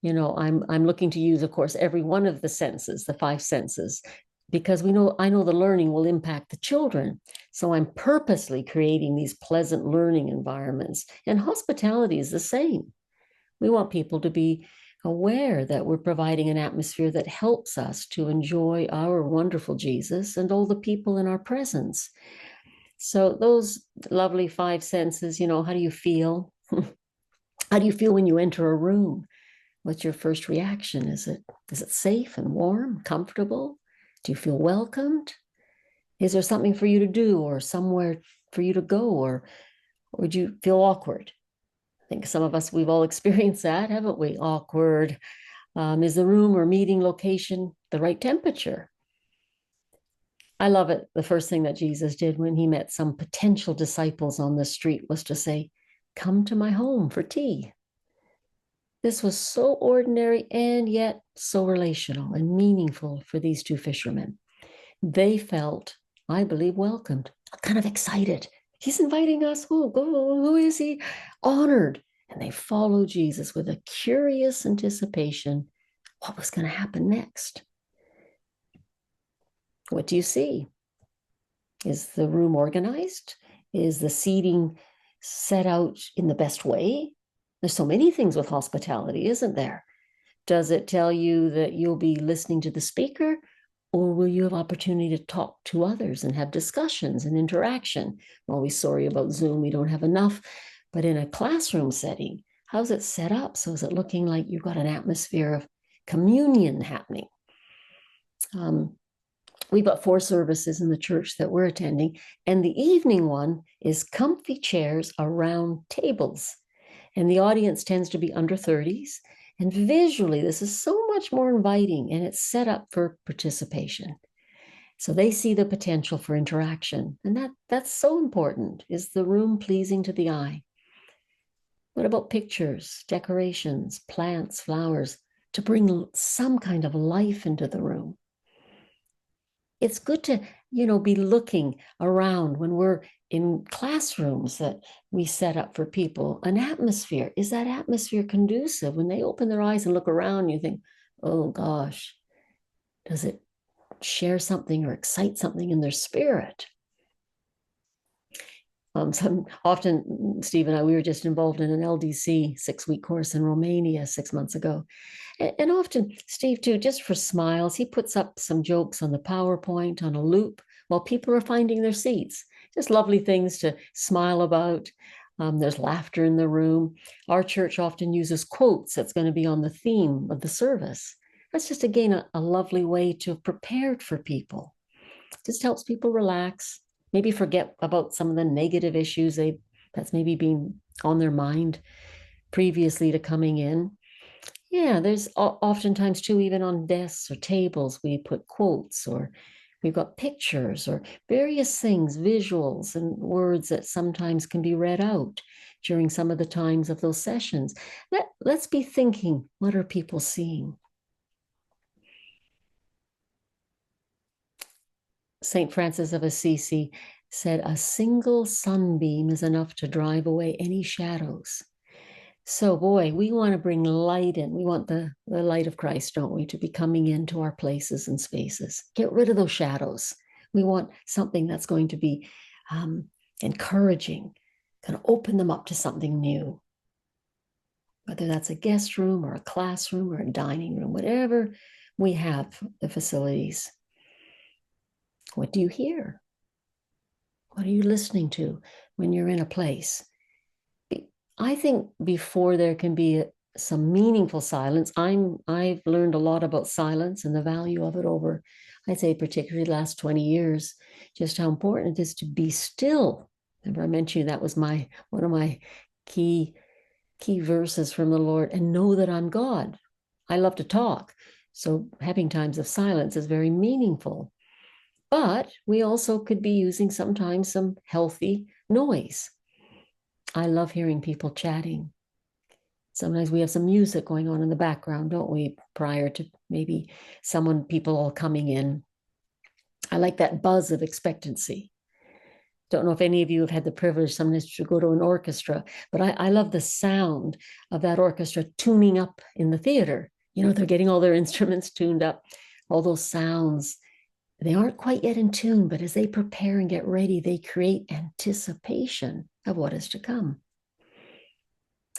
I'm looking to use, of course, every one of the senses, the 5 senses, because I know the learning will impact the children. So I'm purposely creating these pleasant learning environments. And hospitality is the same. We want people to be aware that we're providing an atmosphere that helps us to enjoy our wonderful Jesus and all the people in our presence. So those lovely 5 senses, how do you feel? How do you feel when you enter a room? What's your first reaction? Is it safe and warm, comfortable? Do you feel welcomed? Is there something for you to do or somewhere for you to go, or would you feel awkward? I think some of us, we've all experienced that, haven't we? Awkward. Is the room or meeting location the right temperature? I love it. The first thing that Jesus did when he met some potential disciples on the street was to say, come to my home for tea. This was so ordinary and yet so relational and meaningful for these two fishermen. They felt, I believe, welcomed, kind of excited. He's inviting us. Oh, who is he? Honored. And they followed Jesus with a curious anticipation. What was going to happen next? What do you see? Is the room organized? Is the seating set out in the best way? There's so many things with hospitality, isn't there? Does it tell you that you'll be listening to the speaker, or will you have opportunity to talk to others and have discussions and interaction? I'm always sorry about Zoom, we don't have enough. But in a classroom setting, how's it set up? So is it looking like you've got an atmosphere of communion happening? We've got 4 services in the church that we're attending, and the evening one is comfy chairs around tables. And the audience tends to be under 30s. And visually, this is so much more inviting, and it's set up for participation. So they see the potential for interaction. And that's so important. Is the room pleasing to the eye? What about pictures, decorations, plants, flowers, to bring some kind of life into the room? It's good to, be looking around when we're in classrooms that we set up for people. An atmosphere, is that atmosphere conducive? When they open their eyes and look around, you think, oh gosh, does it share something or excite something in their spirit? Often, Steve and I, we were just involved in an LDC 6-week course in Romania 6 months ago. And often, Steve, too, just for smiles, he puts up some jokes on the PowerPoint on a loop while people are finding their seats. Just lovely things to smile about. There's laughter in the room. Our church often uses quotes that's going to be on the theme of the service. That's just, again, a lovely way to have prepared for people. Just helps people relax, maybe forget about some of the negative issues that's maybe been on their mind previously to coming in. Yeah, there's oftentimes too, even on desks or tables, we put quotes, or we've got pictures or various things, visuals and words that sometimes can be read out during some of the times of those sessions. Let's be thinking, what are people seeing? St. Francis of Assisi said, a single sunbeam is enough to drive away any shadows. So, boy, we want to bring light in. We want the light of Christ, don't we, to be coming into our places and spaces. Get rid of those shadows. We want something that's going to be encouraging, kind of open them up to something new. Whether that's a guest room or a classroom or a dining room, whatever we have, the facilities. What do you hear? What are you listening to when you're in a place? I think before there can be some meaningful silence, I've learned a lot about silence and the value of it over, I'd say, particularly the last 20 years, just how important it is to be still. Remember, I mentioned that was one of my key verses from the Lord, and know that I'm God. I love to talk, so having times of silence is very meaningful. But we also could be using sometimes some healthy noise. I love hearing people chatting. Sometimes we have some music going on in the background, don't we, prior to maybe people all coming in. I like that buzz of expectancy. Don't know if any of you have had the privilege sometimes to go to an orchestra, but I love the sound of that orchestra tuning up in the theater. They're getting all their instruments tuned up, all those sounds. They aren't quite yet in tune, but as they prepare and get ready, they create anticipation of what is to come.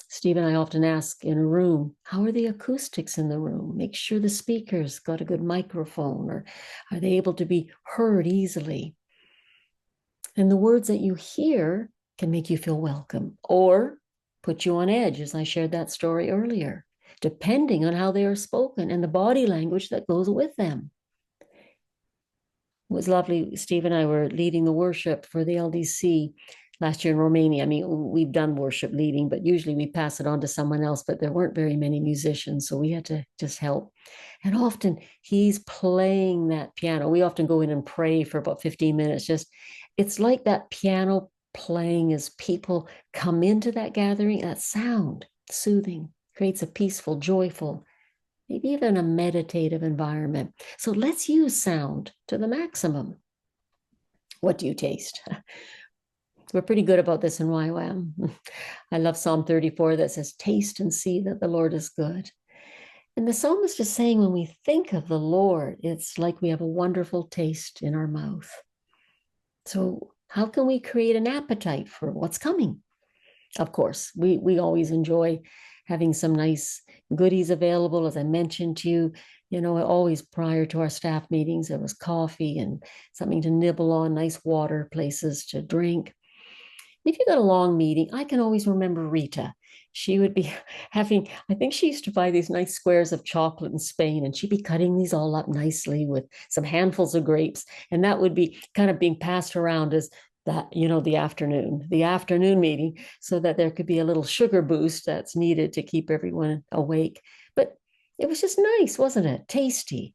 Steve and I often ask in a room, how are the acoustics in the room? Make sure the speaker's got a good microphone, or are they able to be heard easily? And the words that you hear can make you feel welcome or put you on edge, as I shared that story earlier, depending on how they are spoken and the body language that goes with them. It was lovely. Steve and I were leading the worship for the LDC last year in Romania. I mean, we've done worship leading, but usually we pass it on to someone else, but there weren't very many musicians, so we had to just help. And often he's playing that piano. We often go in and pray for about 15 minutes. It's like that piano playing as people come into that gathering, that sound, soothing. creates a peaceful, joyful, maybe even a meditative environment. So let's use sound to the maximum. What do you taste? We're pretty good about this in YWAM. I love Psalm 34 that says, taste and see that the Lord is good. And the psalmist is saying when we think of the Lord, it's like we have a wonderful taste in our mouth. So how can we create an appetite for what's coming? Of course, we always enjoy having some nice goodies available. As I mentioned to you, always prior to our staff meetings, there was coffee and something to nibble on, nice water, places to drink. If you got a long meeting, I can always remember Rita. She would be having, I think she used to buy these nice squares of chocolate in Spain, and she'd be cutting these all up nicely with some handfuls of grapes. And that would be kind of being passed around as that, the afternoon meeting, so that there could be a little sugar boost that's needed to keep everyone awake. But it was just nice, wasn't it? Tasty.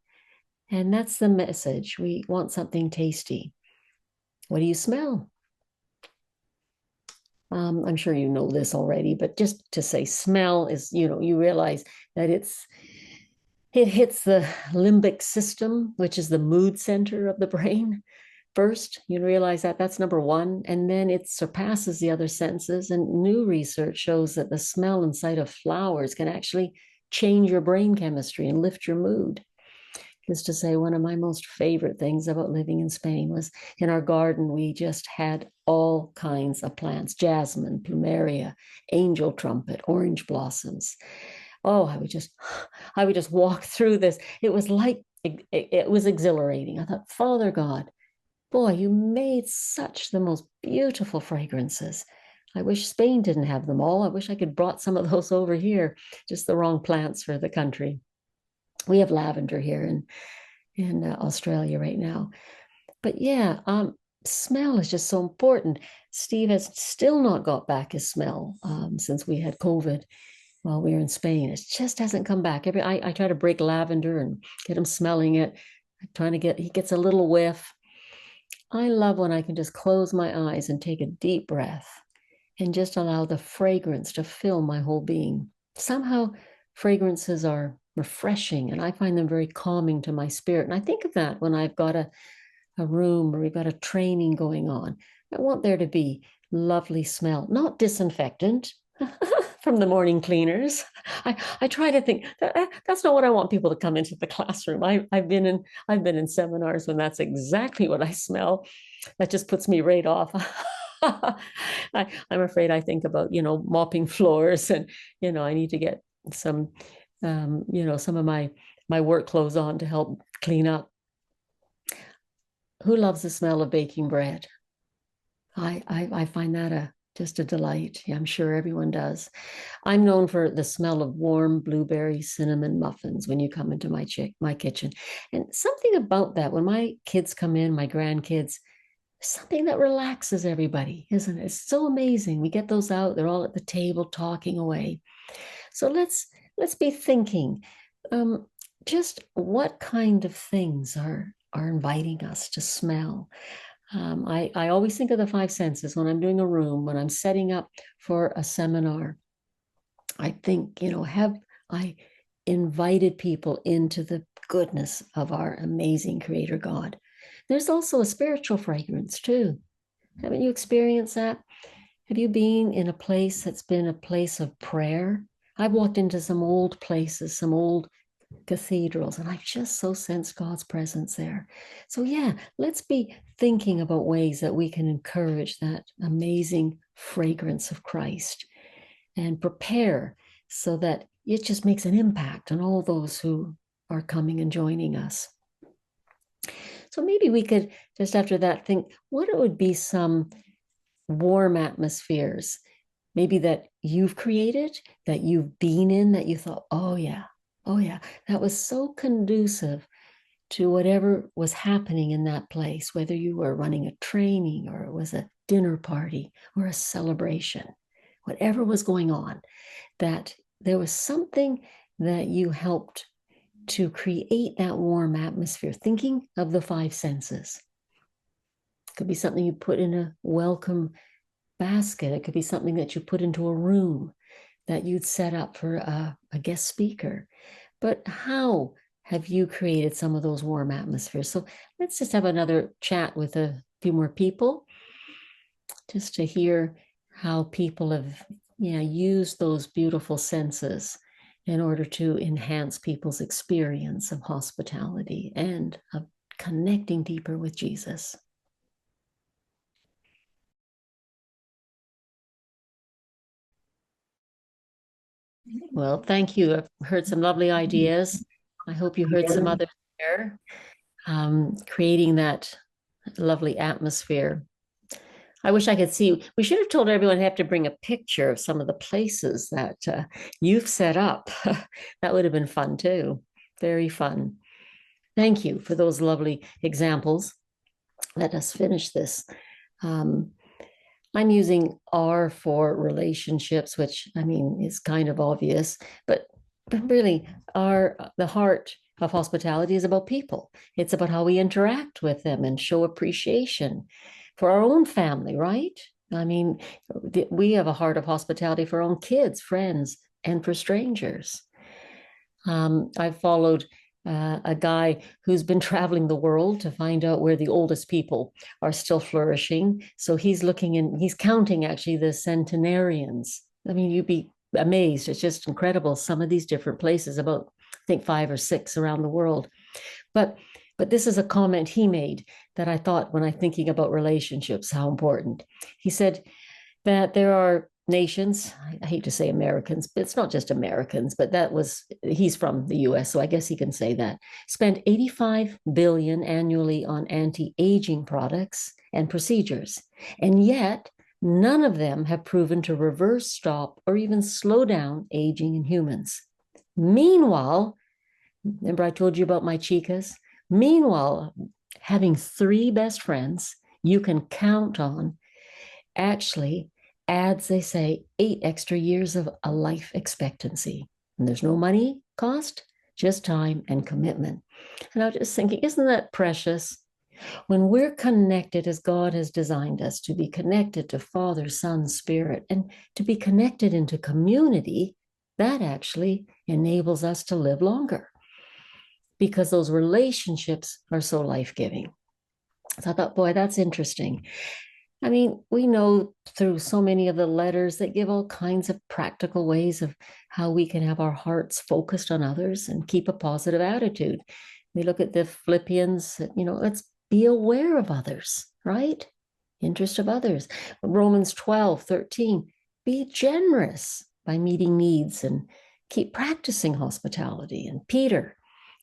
And that's the message. We want something tasty. What do you smell? I'm sure you know this already, but just to say smell is, you realize that it hits the limbic system, which is the mood center of the brain. First, you realize that that's number one, and then it surpasses the other senses. And new research shows that the smell and sight of flowers can actually change your brain chemistry and lift your mood. Just to say, one of my most favorite things about living in Spain was in our garden, we just had all kinds of plants: jasmine, plumeria, angel trumpet, orange blossoms. Oh, I would just walk through this. It was like, it was exhilarating. I thought, Father God, boy, you made such the most beautiful fragrances. I wish Spain didn't have them all. I wish I could brought some of those over here, just the wrong plants for the country. We have lavender here in Australia right now. But yeah, smell is just so important. Steve has still not got back his smell since we had COVID while we were in Spain. It just hasn't come back. I try to break lavender and get him smelling it. He gets a little whiff. I love when I can just close my eyes and take a deep breath and just allow the fragrance to fill my whole being. Somehow fragrances are refreshing, and I find them very calming to my spirit. And I think of that when I've got a room or we've got a training going on. I want there to be lovely smell, not disinfectant from the morning cleaners. I try to think that's not what I want people to come into the classroom. I've been in seminars when that's exactly what I smell. That just puts me right off. I'm afraid I think about, mopping floors, and, I need to get some, some of my work clothes on to help clean up. Who loves the smell of baking bread? I find that just a delight. Yeah, I'm sure everyone does. I'm known for the smell of warm blueberry cinnamon muffins when you come into my kitchen. And something about that, when my kids come in, my grandkids, something that relaxes everybody, isn't it? It's so amazing. We get those out, they're all at the table talking away. So let's be thinking, just what kind of things are inviting us to smell. I always think of the five senses when I'm doing a room, when I'm setting up for a seminar. I think, have I invited people into the goodness of our amazing Creator God? There's also a spiritual fragrance too. Haven't you experienced that? Have you been in a place that's been a place of prayer? I've walked into some old places, some old cathedrals, and I've just so sensed God's presence there. So yeah, let's be thinking about ways that we can encourage that amazing fragrance of Christ and prepare so that it just makes an impact on all those who are coming and joining us. So maybe we could just after that think what it would be some warm atmospheres, maybe that you've created, that you've been in, that you thought, oh yeah, that was so conducive to whatever was happening in that place, whether you were running a training or it was a dinner party or a celebration, whatever was going on, that there was something that you helped to create that warm atmosphere, thinking of the five senses. It could be something you put in a welcome basket. It could be something that you put into a room that you'd set up for a guest speaker. But how have you created some of those warm atmospheres? So let's just have another chat with a few more people just to hear how people have used those beautiful senses in order to enhance people's experience of hospitality and of connecting deeper with Jesus. Well, thank you. I've heard some lovely ideas. I hope you heard some others there, creating that lovely atmosphere. I wish I could see. We should have told everyone to have to bring a picture of some of the places that you've set up. That would have been fun too. Very fun. Thank you for those lovely examples. Let us finish this. I'm using R for relationships, which I mean is kind of obvious, but really the heart of hospitality is about people. It's about how we interact with them and show appreciation for our own family, right? I mean, we have a heart of hospitality for our own kids, friends, and for strangers. I've followed a guy who's been traveling the world to find out where the oldest people are still flourishing. So he's counting actually the centenarians. I mean, you'd be amazed. It's just incredible. Some of these different places, about, I think 5 or 6 around the world. But this is a comment he made that I thought when I'm thinking about relationships, how important. He said that there are nations, I hate to say Americans, but it's not just Americans, but he's from the US, so I guess he can say that, spend 85 billion annually on anti-aging products and procedures. And yet, none of them have proven to reverse, stop, or even slow down aging in humans. Meanwhile, remember I told you about my chicas? Meanwhile, having 3 best friends you can count on actually adds, they say, 8 extra years of a life expectancy. And there's no money cost, just time and commitment. And I was just thinking, isn't that precious? When we're connected as God has designed us to be connected to Father, Son, Spirit, and to be connected into community, that actually enables us to live longer because those relationships are so life-giving. So I thought, boy, that's interesting. I mean, we know through so many of the letters that give all kinds of practical ways of how we can have our hearts focused on others and keep a positive attitude. We look at the Philippians, let's be aware of others, right? Interest of others. Romans 12:13, be generous by meeting needs and keep practicing hospitality. And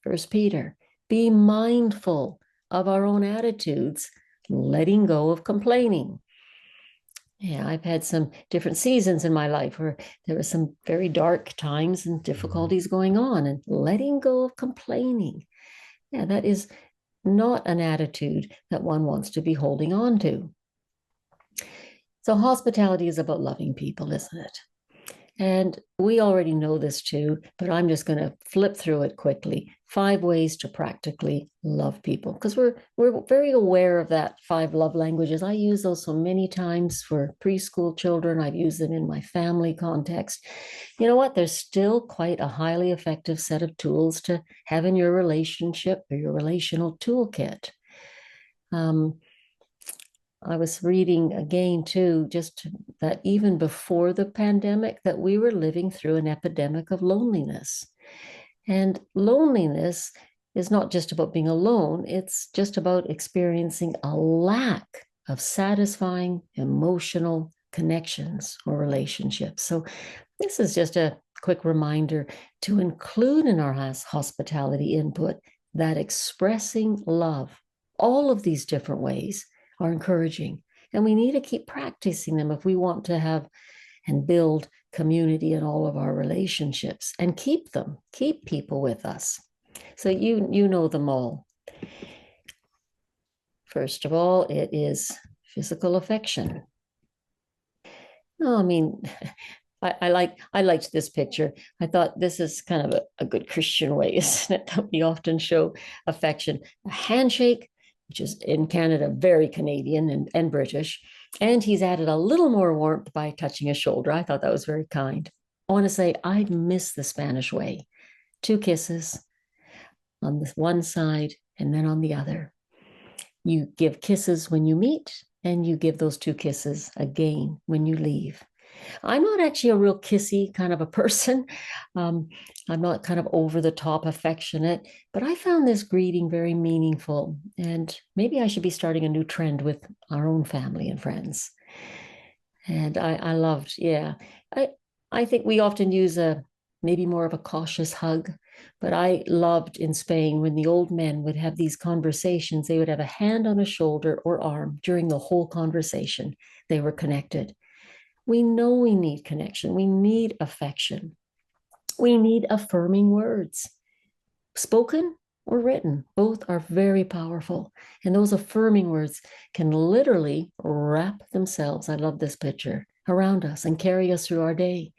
First Peter, be mindful of our own attitudes, letting go of complaining. Yeah, I've had some different seasons in my life where there were some very dark times and difficulties going on, and letting go of complaining. Yeah, that is not an attitude that one wants to be holding on to. So hospitality is about loving people, isn't it? And we already know this too, but I'm just going to flip through it quickly. 5 ways to practically love people, because we're very aware of that 5 love languages. I use those so many times for preschool children. I've used them in my family context. You know what? There's still quite a highly effective set of tools to have in your relationship or your relational toolkit. I was reading again too, just that even before the pandemic, that we were living through an epidemic of loneliness. And loneliness is not just about being alone, it's just about experiencing a lack of satisfying emotional connections or relationships. So this is just a quick reminder to include in our hospitality input that expressing love, all of these different ways, are encouraging. And we need to keep practicing them if we want to have and build community in all of our relationships and keep people with us. So you know them all. First of all, it is physical affection. Oh, I mean, I liked this picture. I thought this is kind of a good Christian way, isn't it, that we often show affection. A handshake, which is in Canada very Canadian and British. And he's added a little more warmth by touching his shoulder. I thought that was very kind. I want to say I miss the Spanish way. 2 kisses on this one side and then on the other. You give kisses when you meet, and you give those 2 kisses again when you leave. I'm not actually a real kissy kind of a person. Um, I'm not kind of over the top affectionate, but I found this greeting very meaningful. And maybe I should be starting a new trend with our own family and friends. And I loved, yeah. I think we often use maybe more of a cautious hug, but I loved in Spain when the old men would have these conversations, they would have a hand on a shoulder or arm during the whole conversation. They were connected. We know we need connection. We need affection. We need affirming words, spoken or written. Both are very powerful. And those affirming words can literally wrap themselves, I love this picture, around us and carry us through our day.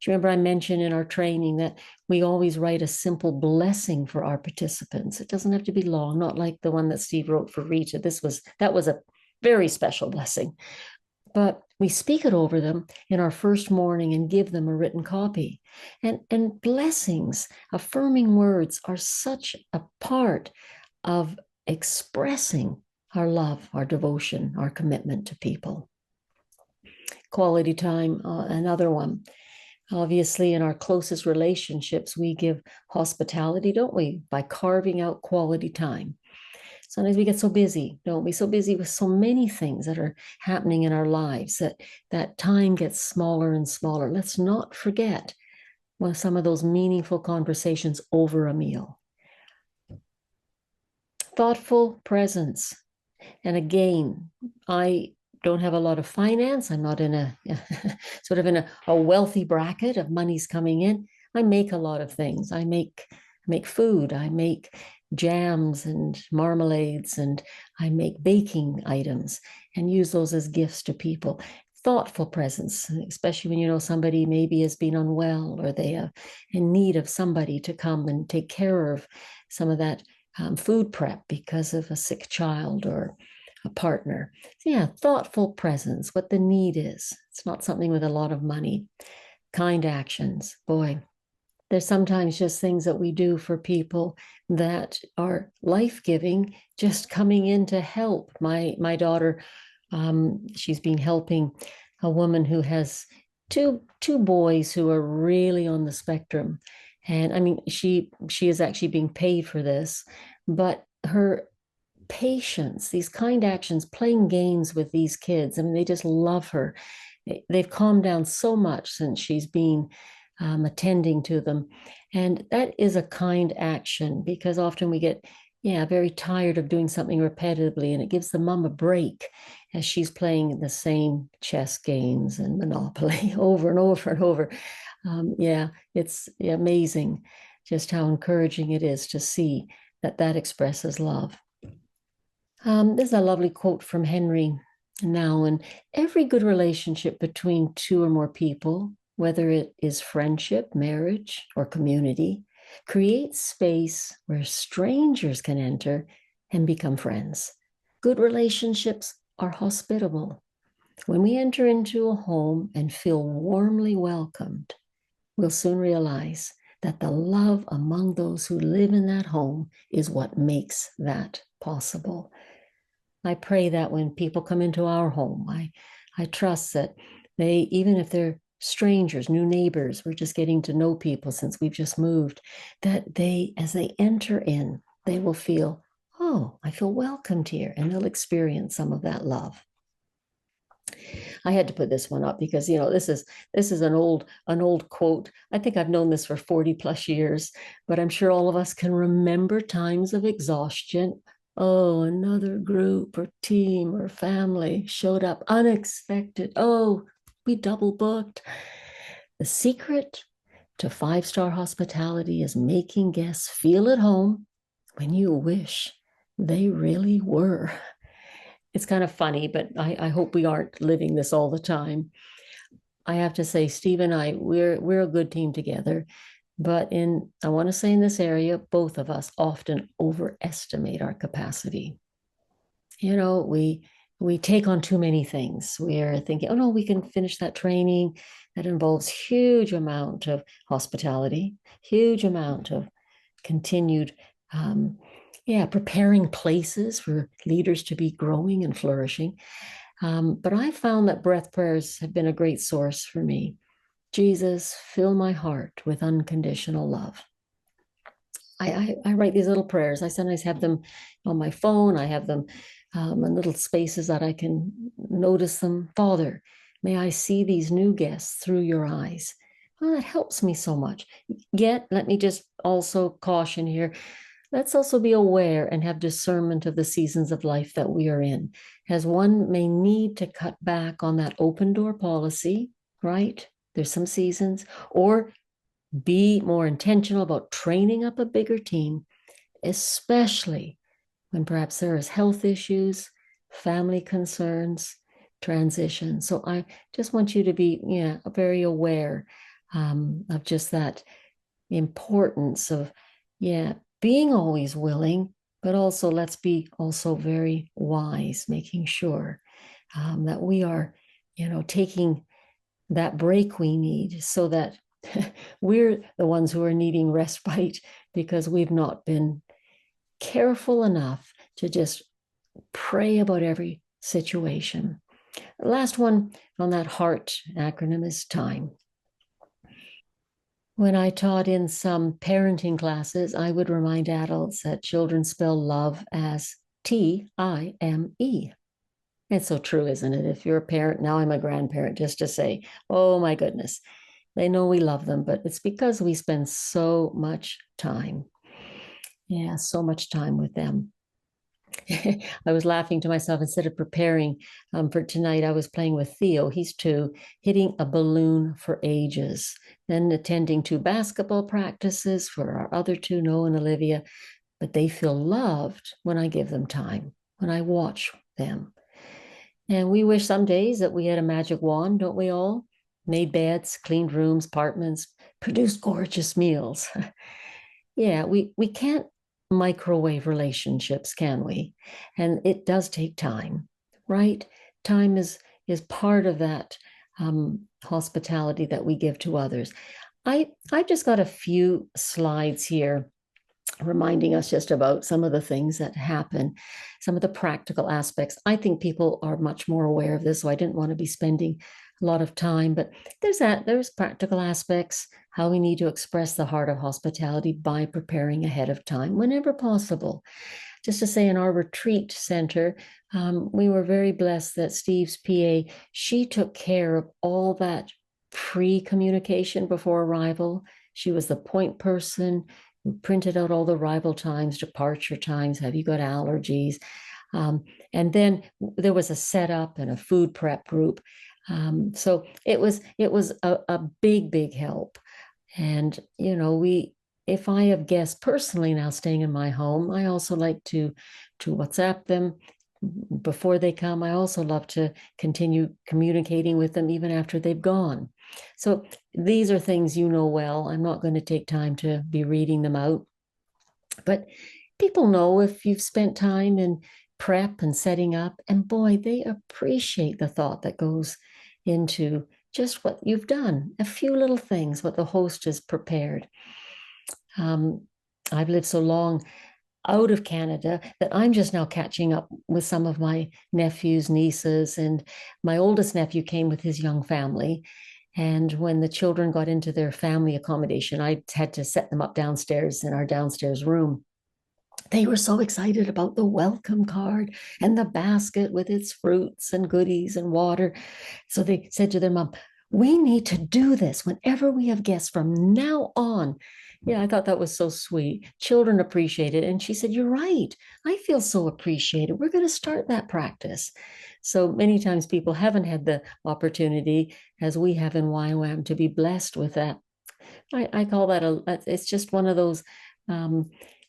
Do you remember I mentioned in our training that we always write a simple blessing for our participants? It doesn't have to be long, not like the one that Steve wrote for Rita. That was a very special blessing. But we speak it over them in our first morning and give them a written copy. And blessings, affirming words are such a part of expressing our love, our devotion, our commitment to people. Quality time, another one. Obviously, in our closest relationships, we give hospitality, don't we? By carving out quality time. Sometimes we get so busy, don't we? So busy with so many things that are happening in our lives that time gets smaller and smaller. Let's not forget some of those meaningful conversations over a meal. Thoughtful presence. And again, I don't have a lot of finance. I'm not in a sort of in a wealthy bracket of money's coming in. I make a lot of things. I make food. I make jams and marmalades, and I make baking items and use those as gifts to people. Thoughtful presence, especially when you know somebody maybe has been unwell or they are in need of somebody to come and take care of some of that food prep because of a sick child or a partner. So yeah, thoughtful presence, what the need is. It's not something with a lot of money. Kind actions, boy. There's sometimes just things that we do for people that are life-giving, just coming in to help. My daughter, she's been helping a woman who has two boys who are really on the spectrum. And I mean, she is actually being paid for this, but her patience, these kind actions, playing games with these kids, I mean, they just love her. They've calmed down so much since she's been attending to them. And that is a kind action, because often we get, very tired of doing something repetitively, and it gives the mom a break as she's playing the same chess games and Monopoly over and over and over. It's amazing just how encouraging it is to see that expresses love. This is a lovely quote from Henry Nouwen. Every good relationship between 2 or more people, whether it is friendship, marriage, or community, creates space where strangers can enter and become friends. Good relationships are hospitable. When we enter into a home and feel warmly welcomed, we'll soon realize that the love among those who live in that home is what makes that possible. I pray that when people come into our home, I trust that they, even if they're strangers, new neighbors, we're just getting to know people since we've just moved, that they, as they enter in, they will feel, oh, I feel welcomed here, and they'll experience some of that love. I had to put this one up because, this is an old quote. I think I've known this for 40 plus years, but I'm sure all of us can remember times of exhaustion. Oh, another group or team or family showed up unexpected. Oh, we double booked. The secret to 5-star hospitality is making guests feel at home when you wish they really were. It's kind of funny, but I hope we aren't living this all the time. I have to say, Steve and I, we're a good team together. But I want to say in this area, both of us often overestimate our capacity. We we take on too many things. We're thinking, oh no, we can finish that training. That involves huge amount of hospitality, huge amount of continued, preparing places for leaders to be growing and flourishing. But I found that breath prayers have been a great source for me. Jesus, fill my heart with unconditional love. I write these little prayers. I sometimes have them on my phone. I have them in little spaces that I can notice them. Father, may I see these new guests through your eyes. Well, that helps me so much. Yet, let me just also caution here. Let's also be aware and have discernment of the seasons of life that we are in, as one may need to cut back on that open door policy, right? There's some seasons, or be more intentional about training up a bigger team, especially when perhaps there is health issues, family concerns, transition. So I just want you to be very aware of just that importance of being always willing, but also let's be also very wise, making sure that we are taking that break we need so that we're the ones who are needing respite because we've not been careful enough to just pray about every situation. The last one on that HEART acronym is time. When I taught in some parenting classes, I would remind adults that children spell love as T-I-M-E. It's so true, isn't it? If you're a parent, now I'm a grandparent, just to say, oh my goodness, they know we love them, but it's because we spend so much time. Yeah, so much time with them. I was laughing to myself instead of preparing for tonight. I was playing with Theo. He's 2, hitting a balloon for ages, then attending 2 basketball practices for our other 2, Noah and Olivia. But they feel loved when I give them time, when I watch them. And we wish some days that we had a magic wand, don't we all? Made beds, cleaned rooms, apartments, produced gorgeous meals. We can't microwave relationships, can we? And it does take time, right? Time is part of that hospitality that we give to others. I've just got a few slides here reminding us just about some of the things that happen, some of the practical aspects. I think people are much more aware of this, so I didn't want to be spending a lot of time, but there's practical aspects, how we need to express the heart of hospitality by preparing ahead of time whenever possible. Just to say, in our retreat center, we were very blessed that Steve's PA, she took care of all that pre-communication before arrival. She was the point person who printed out all the arrival times, departure times, have you got allergies? And then there was a setup and a food prep group. So it was a big help. And, if I have guests personally now staying in my home, I also like to WhatsApp them before they come. I also love to continue communicating with them even after they've gone. So these are things you know well. I'm not going to take time to be reading them out. But people know if you've spent time in prep and setting up, and boy, they appreciate the thought that goes into just what you've done, a few little things, what the host has prepared. I've lived so long out of Canada that I'm just now catching up with some of my nephews, nieces, and my oldest nephew came with his young family. And when the children got into their family accommodation, I had to set them up downstairs in our downstairs room. They were so excited about the welcome card and the basket with its fruits and goodies and water. So they said to their mom, we need to do this whenever we have guests from now on. Yeah, I thought that was so sweet. Children appreciate it. And she said, you're right. I feel so appreciated. We're going to start that practice. So many times people haven't had the opportunity, as we have in YWAM, to be blessed with that. I call that it's just one of those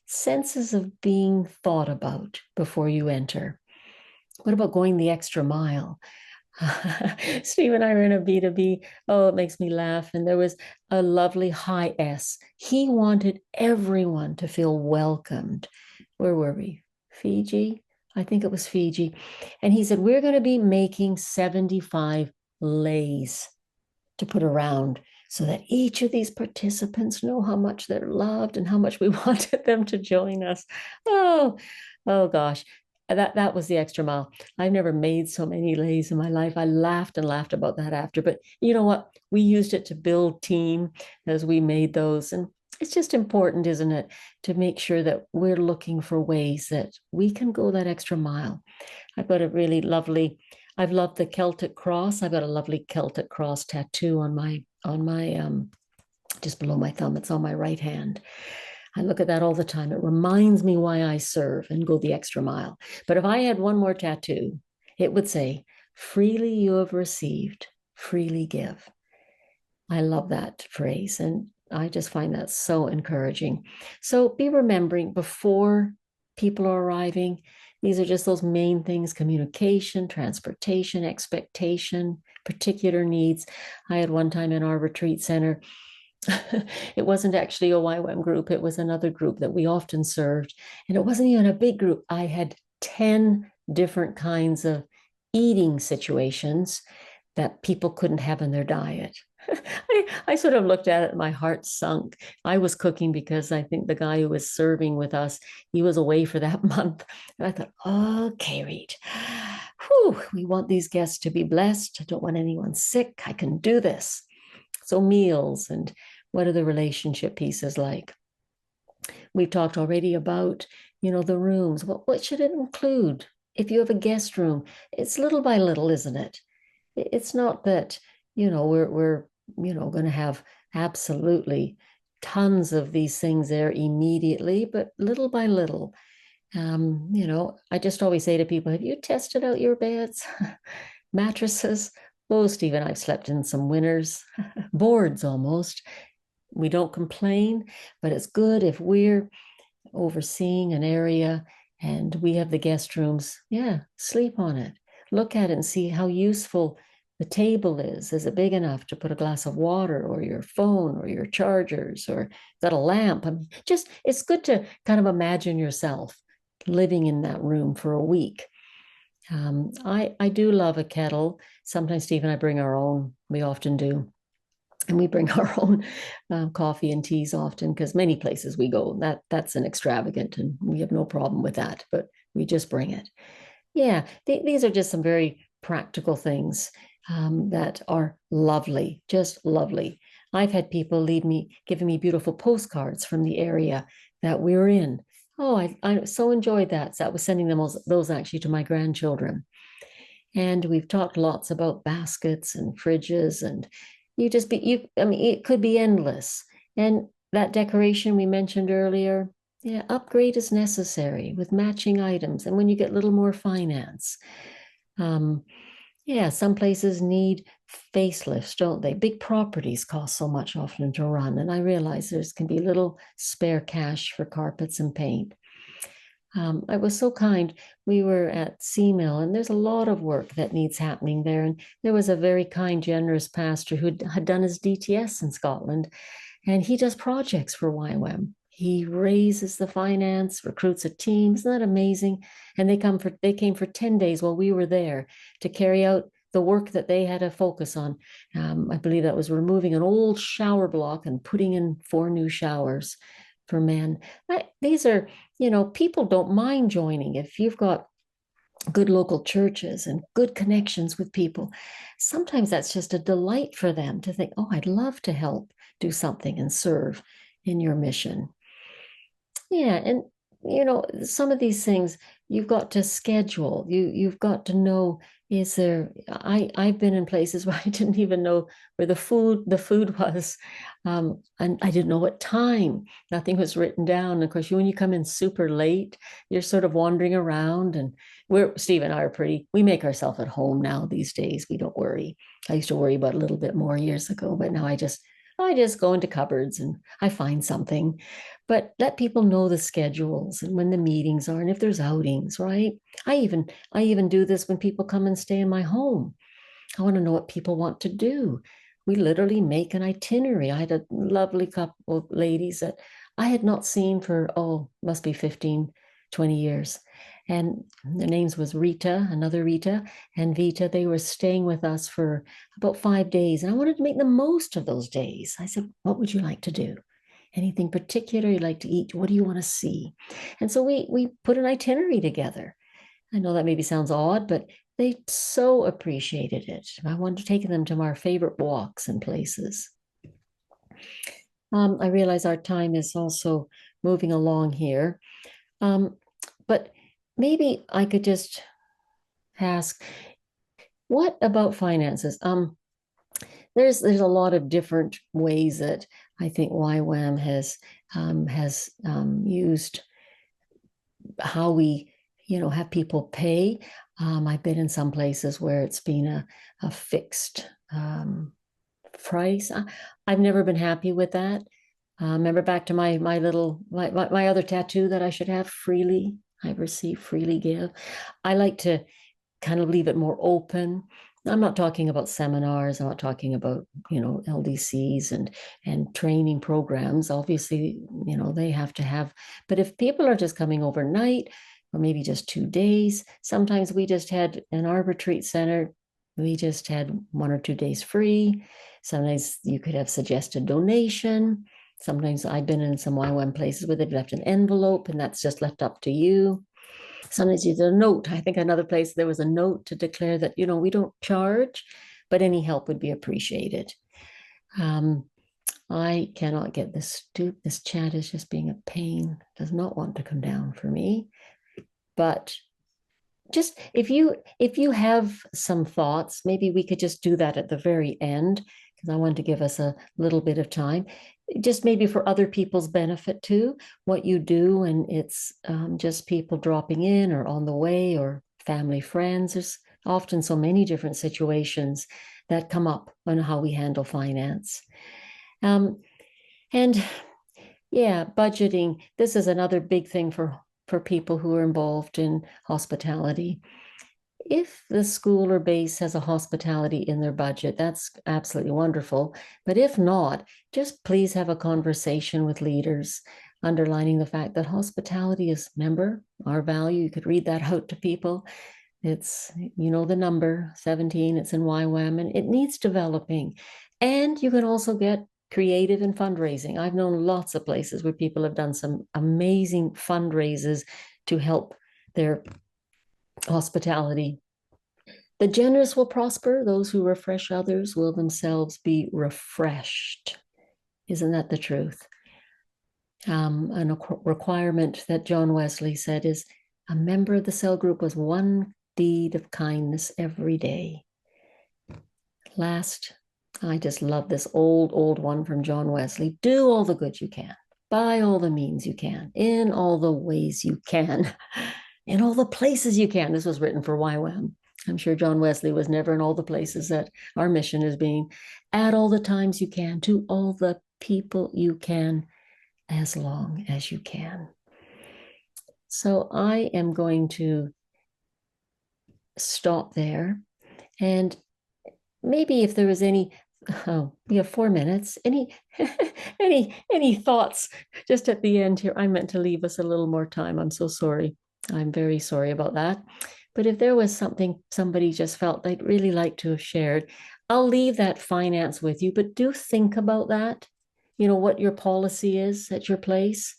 senses of being thought about before you enter. What about going the extra mile? Steve and I were in a B2B. Oh, it makes me laugh. And there was a lovely high S. He wanted everyone to feel welcomed. Where were we? Fiji? I think it was Fiji. And he said, we're going to be making 75 leis to put around so that each of these participants know how much they're loved and how much we wanted them to join us. Oh gosh. That was the extra mile. I've never made so many leis in my life. I laughed and laughed about that after. But you know what? We used it to build team as we made those. And it's just important, isn't it, to make sure that we're looking for ways that we can go that extra mile. I've got a really lovely, I've loved the Celtic cross. I've got a lovely Celtic cross tattoo on my just below my thumb. It's on my right hand. I look at that all the time. It reminds me why I serve and go the extra mile. But if I had one more tattoo, it would say, freely you have received, freely give. I love that phrase. And I just find that so encouraging. So be remembering before people are arriving, these are just those main things: communication, transportation, expectation, particular needs. I had one time in our retreat center, it wasn't actually a YWAM group, it was another group that we often served. And it wasn't even a big group. I had 10 different kinds of eating situations that people couldn't have in their diet. I sort of looked at it and my heart sunk. I was cooking because I think the guy who was serving with us, he was away for that month. And I thought, okay, Reed, we want these guests to be blessed. I don't want anyone sick. I can do this. So meals, and what are the relationship pieces like? We've talked already about, the rooms. What should it include? If you have a guest room, it's little by little, isn't it? It's not that, we're going to have absolutely tons of these things there immediately, but little by little. I just always say to people, have you tested out your beds? Mattresses? Oh, Stephen, I've slept in some winners, boards almost. We don't complain, but it's good if we're overseeing an area and we have the guest rooms. Yeah, sleep on it. Look at it and see how useful the table is. Is it big enough to put a glass of water or your phone or your chargers, or got a lamp? It's good to kind of imagine yourself living in that room for a week. I do love a kettle. Sometimes Steve and I bring our own. We often do. And we bring our own coffee and teas often, because many places we go, that's an extravagant, and we have no problem with that, but we just bring it. Yeah, these are just some very practical things that are lovely, just lovely. I've had people giving me beautiful postcards from the area that we're in. Oh, I so enjoyed that. So I was sending them those actually to my grandchildren. And we've talked lots about baskets and fridges, and it could be endless. And that decoration we mentioned earlier, yeah, upgrade is necessary with matching items. And when you get a little more finance, some places need facelifts, don't they? Big properties cost so much often to run. And I realize there's can be little spare cash for carpets and paint. I was so kind. We were at Seamill, and there's a lot of work that needs happening there. And there was a very kind, generous pastor who had done his DTS in Scotland, and he does projects for YWAM. He raises the finance, recruits a team. Isn't that amazing? And they came for 10 days while we were there to carry out the work that they had a focus on. I believe that was removing an old shower block and putting in 4 new showers for men. These are, people don't mind joining if you've got good local churches and good connections with people. Sometimes that's just a delight for them to think, oh, I'd love to help do something and serve in your mission. Yeah, and some of these things you've got to schedule. You've got to know, I've been in places where I didn't even know where the food was, and I didn't know what time. Nothing was written down. And of course, when you come in super late, you're sort of wandering around. And Steve and I we make ourselves at home now these days. We don't worry. I used to worry about a little bit more years ago, but now I just go into cupboards and I find something. But let people know the schedules and when the meetings are, and if there's outings, right? I even do this when people come and stay in my home. I want to know what people want to do. We literally make an itinerary. I had a lovely couple of ladies that I had not seen for, must be 15, 20 years. and their names was Rita, another Rita, and Vita. They were staying with us for about 5 days, and I wanted to make the most of those days. I said, what would you like to do? Anything particular you like to eat? What do you want to see? And so we put an itinerary together. I know that maybe sounds odd, but they so appreciated it. I wanted to take them to our favorite walks and places. I realize our time is also moving along here. But maybe I could just ask, what about finances? There's a lot of different ways that I think YWAM has used how we, have people pay. I've been in some places where it's been a fixed price. I've never been happy with that. Remember back to my other tattoo that I should have, freely I receive, freely give. I like to kind of leave it more open. I'm not talking about seminars. I'm not talking about, LDCs and training programs. Obviously, they have to have, but if people are just coming overnight or maybe just 2 days, sometimes we just had in our retreat center, we just had 1 or 2 days free. Sometimes you could have suggested donation. Sometimes I've been in some YWAM places where they've left an envelope and that's just left up to you. Sometimes there's a note. I think another place there was a note to declare that, we don't charge, but any help would be appreciated. I cannot get this chat is just being a pain. Does not want to come down for me. But just if you have some thoughts, maybe we could just do that at the very end, because I want to give us a little bit of time, just maybe for other people's benefit too, what you do. And it's just people dropping in or on the way or family, friends. There's often so many different situations that come up on how we handle finance. And yeah, budgeting. This is another big thing for people who are involved in hospitality. If the school or base has a hospitality in their budget, that's absolutely wonderful. But if not, just please have a conversation with leaders, underlining the fact that hospitality is, remember, our value. You could read that out to people. It's, the number 17, it's in YWAM, and it needs developing. And you can also get creative in fundraising. I've known lots of places where people have done some amazing fundraisers to help their hospitality. The generous will prosper. Those who refresh others will themselves be refreshed. Isn't that the truth? And a requirement that John Wesley said is a member of the cell group was 1 deed of kindness every day. Last, I just love this old one from John Wesley. Do all the good you can, by all the means you can, in all the ways you can, in all the places you can. This was written for YWAM. I'm sure John Wesley was never in all the places that our mission is being. At all the times you can, to all the people you can, as long as you can. So I am going to stop there. And maybe if there was any, we have 4 minutes, any thoughts just at the end here. I meant to leave us a little more time. I'm so sorry. I'm very sorry about that. But if there was something somebody just felt they'd really like to have shared, I'll leave that finance with you, but do think about that, what your policy is at your place.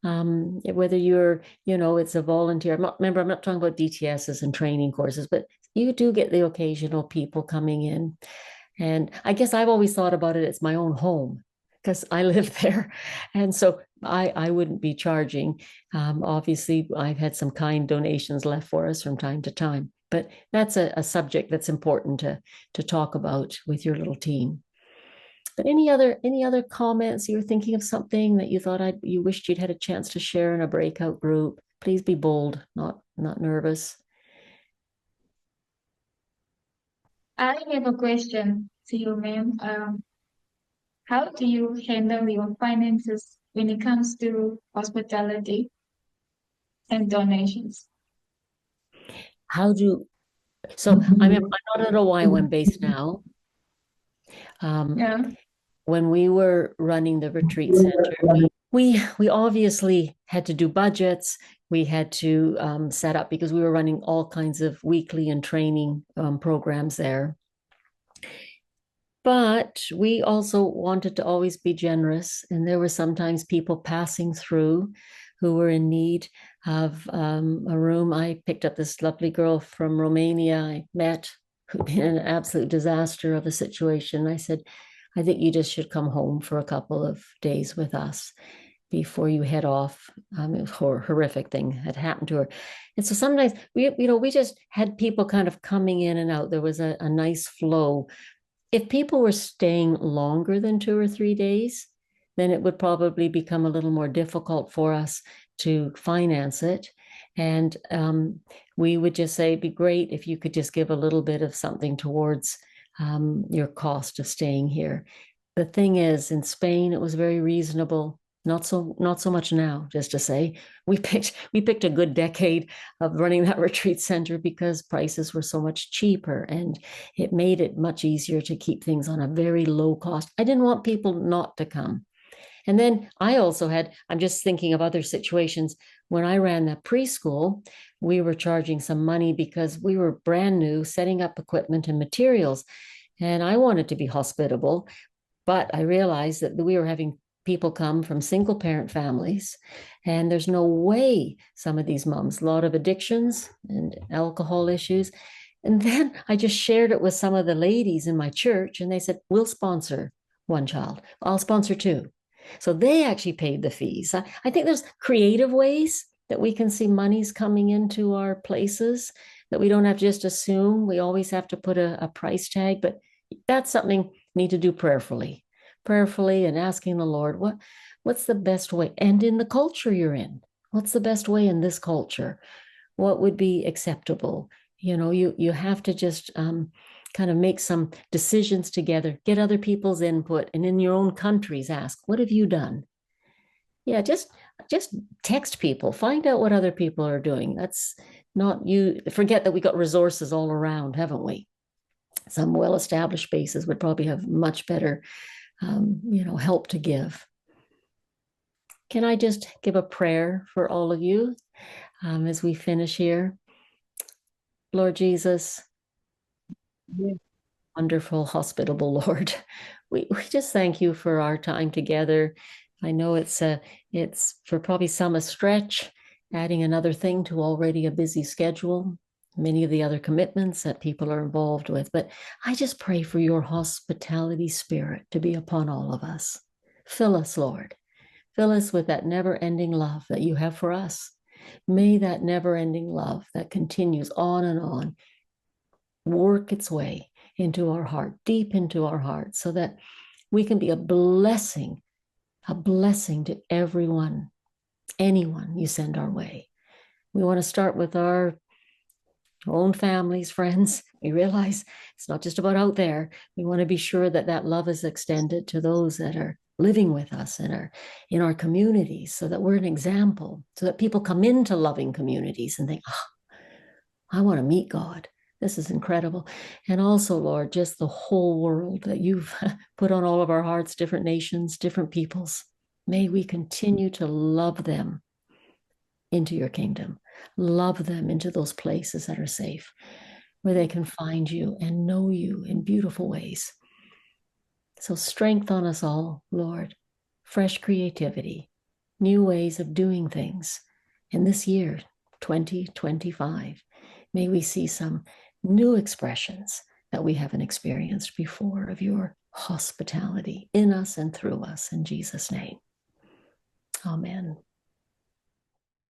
Whether you're, it's a volunteer. I'm not talking about DTSs and training courses, but you do get the occasional people coming in. And I guess I've always thought about it as my own home because I live there. And so I wouldn't be charging. Obviously, I've had some kind donations left for us from time to time, but that's a subject that's important to talk about with your little team. But any other comments? You're thinking of something that you thought you wished you'd had a chance to share in a breakout group? Please be bold, not nervous. I have a question to you, ma'am. How do you handle your finances when it comes to hospitality and donations? So I'm not at a YWAM base now. Yeah. When we were running the retreat center, we obviously had to do budgets. We had to set up, because we were running all kinds of weekly and training programs there. But we also wanted to always be generous. And there were sometimes people passing through who were in need of a room. I picked up this lovely girl from Romania I met, who'd been an absolute disaster of a situation. I said, I think you just should come home for a couple of days with us before you head off. It was a horrific thing had happened to her. And so sometimes we just had people kind of coming in and out. There was a nice flow. If people were staying longer than 2 or 3 days, then it would probably become a little more difficult for us to finance it. And we would just say, it'd be great if you could just give a little bit of something towards your cost of staying here. The thing is, in Spain, it was very reasonable. Not so much now, just to say. We picked a good decade of running that retreat center because prices were so much cheaper, and it made it much easier to keep things on a very low cost. I didn't want people not to come. And then I also I'm just thinking of other situations. When I ran that preschool, we were charging some money because we were brand new, setting up equipment and materials. And I wanted to be hospitable, but I realized that we were having people come from single parent families, and there's no way some of these moms, a lot of addictions and alcohol issues. And then I just shared it with some of the ladies in my church, and they said, we'll sponsor one child. I'll sponsor 2. So they actually paid the fees. I think there's creative ways that we can see monies coming into our places, that we don't have to just assume we always have to put a price tag, but that's something we need to do prayerfully and asking the Lord, what's the best way? And in the culture you're in, what's the best way in this culture? What would be acceptable? You have to just kind of make some decisions together, get other people's input, and in your own countries ask, what have you done? Yeah, just text people, find out what other people are doing. That's not you. Forget that we got resources all around, haven't we? Some well-established bases would probably have much better help to give. Can I just give a prayer for all of you as we finish here? Lord Jesus, wonderful, hospitable Lord, we just thank you for our time together. I know it's for probably some a stretch, adding another thing to already a busy schedule, many of the other commitments that people are involved with. But I just pray for your hospitality spirit to be upon all of us. Fill us, Lord. Fill us with that never-ending love that you have for us. May that never-ending love that continues on and on work its way into our heart, deep into our heart, so that we can be a blessing to everyone, anyone you send our way. We want to start with our own families, friends. We realize it's not just about out there. We want to be sure that that love is extended to those that are living with us and are in our communities, so that we're an example, so that people come into loving communities and think, I want to meet God. This is incredible. And also, Lord, just the whole world that you've put on all of our hearts, different nations, different peoples. May we continue to love them into your kingdom. Love them into those places that are safe, where they can find you and know you in beautiful ways. So strength on us all, Lord. Fresh creativity, new ways of doing things. In this year, 2025, may we see some new expressions that we haven't experienced before of your hospitality in us and through us. In Jesus' name, amen.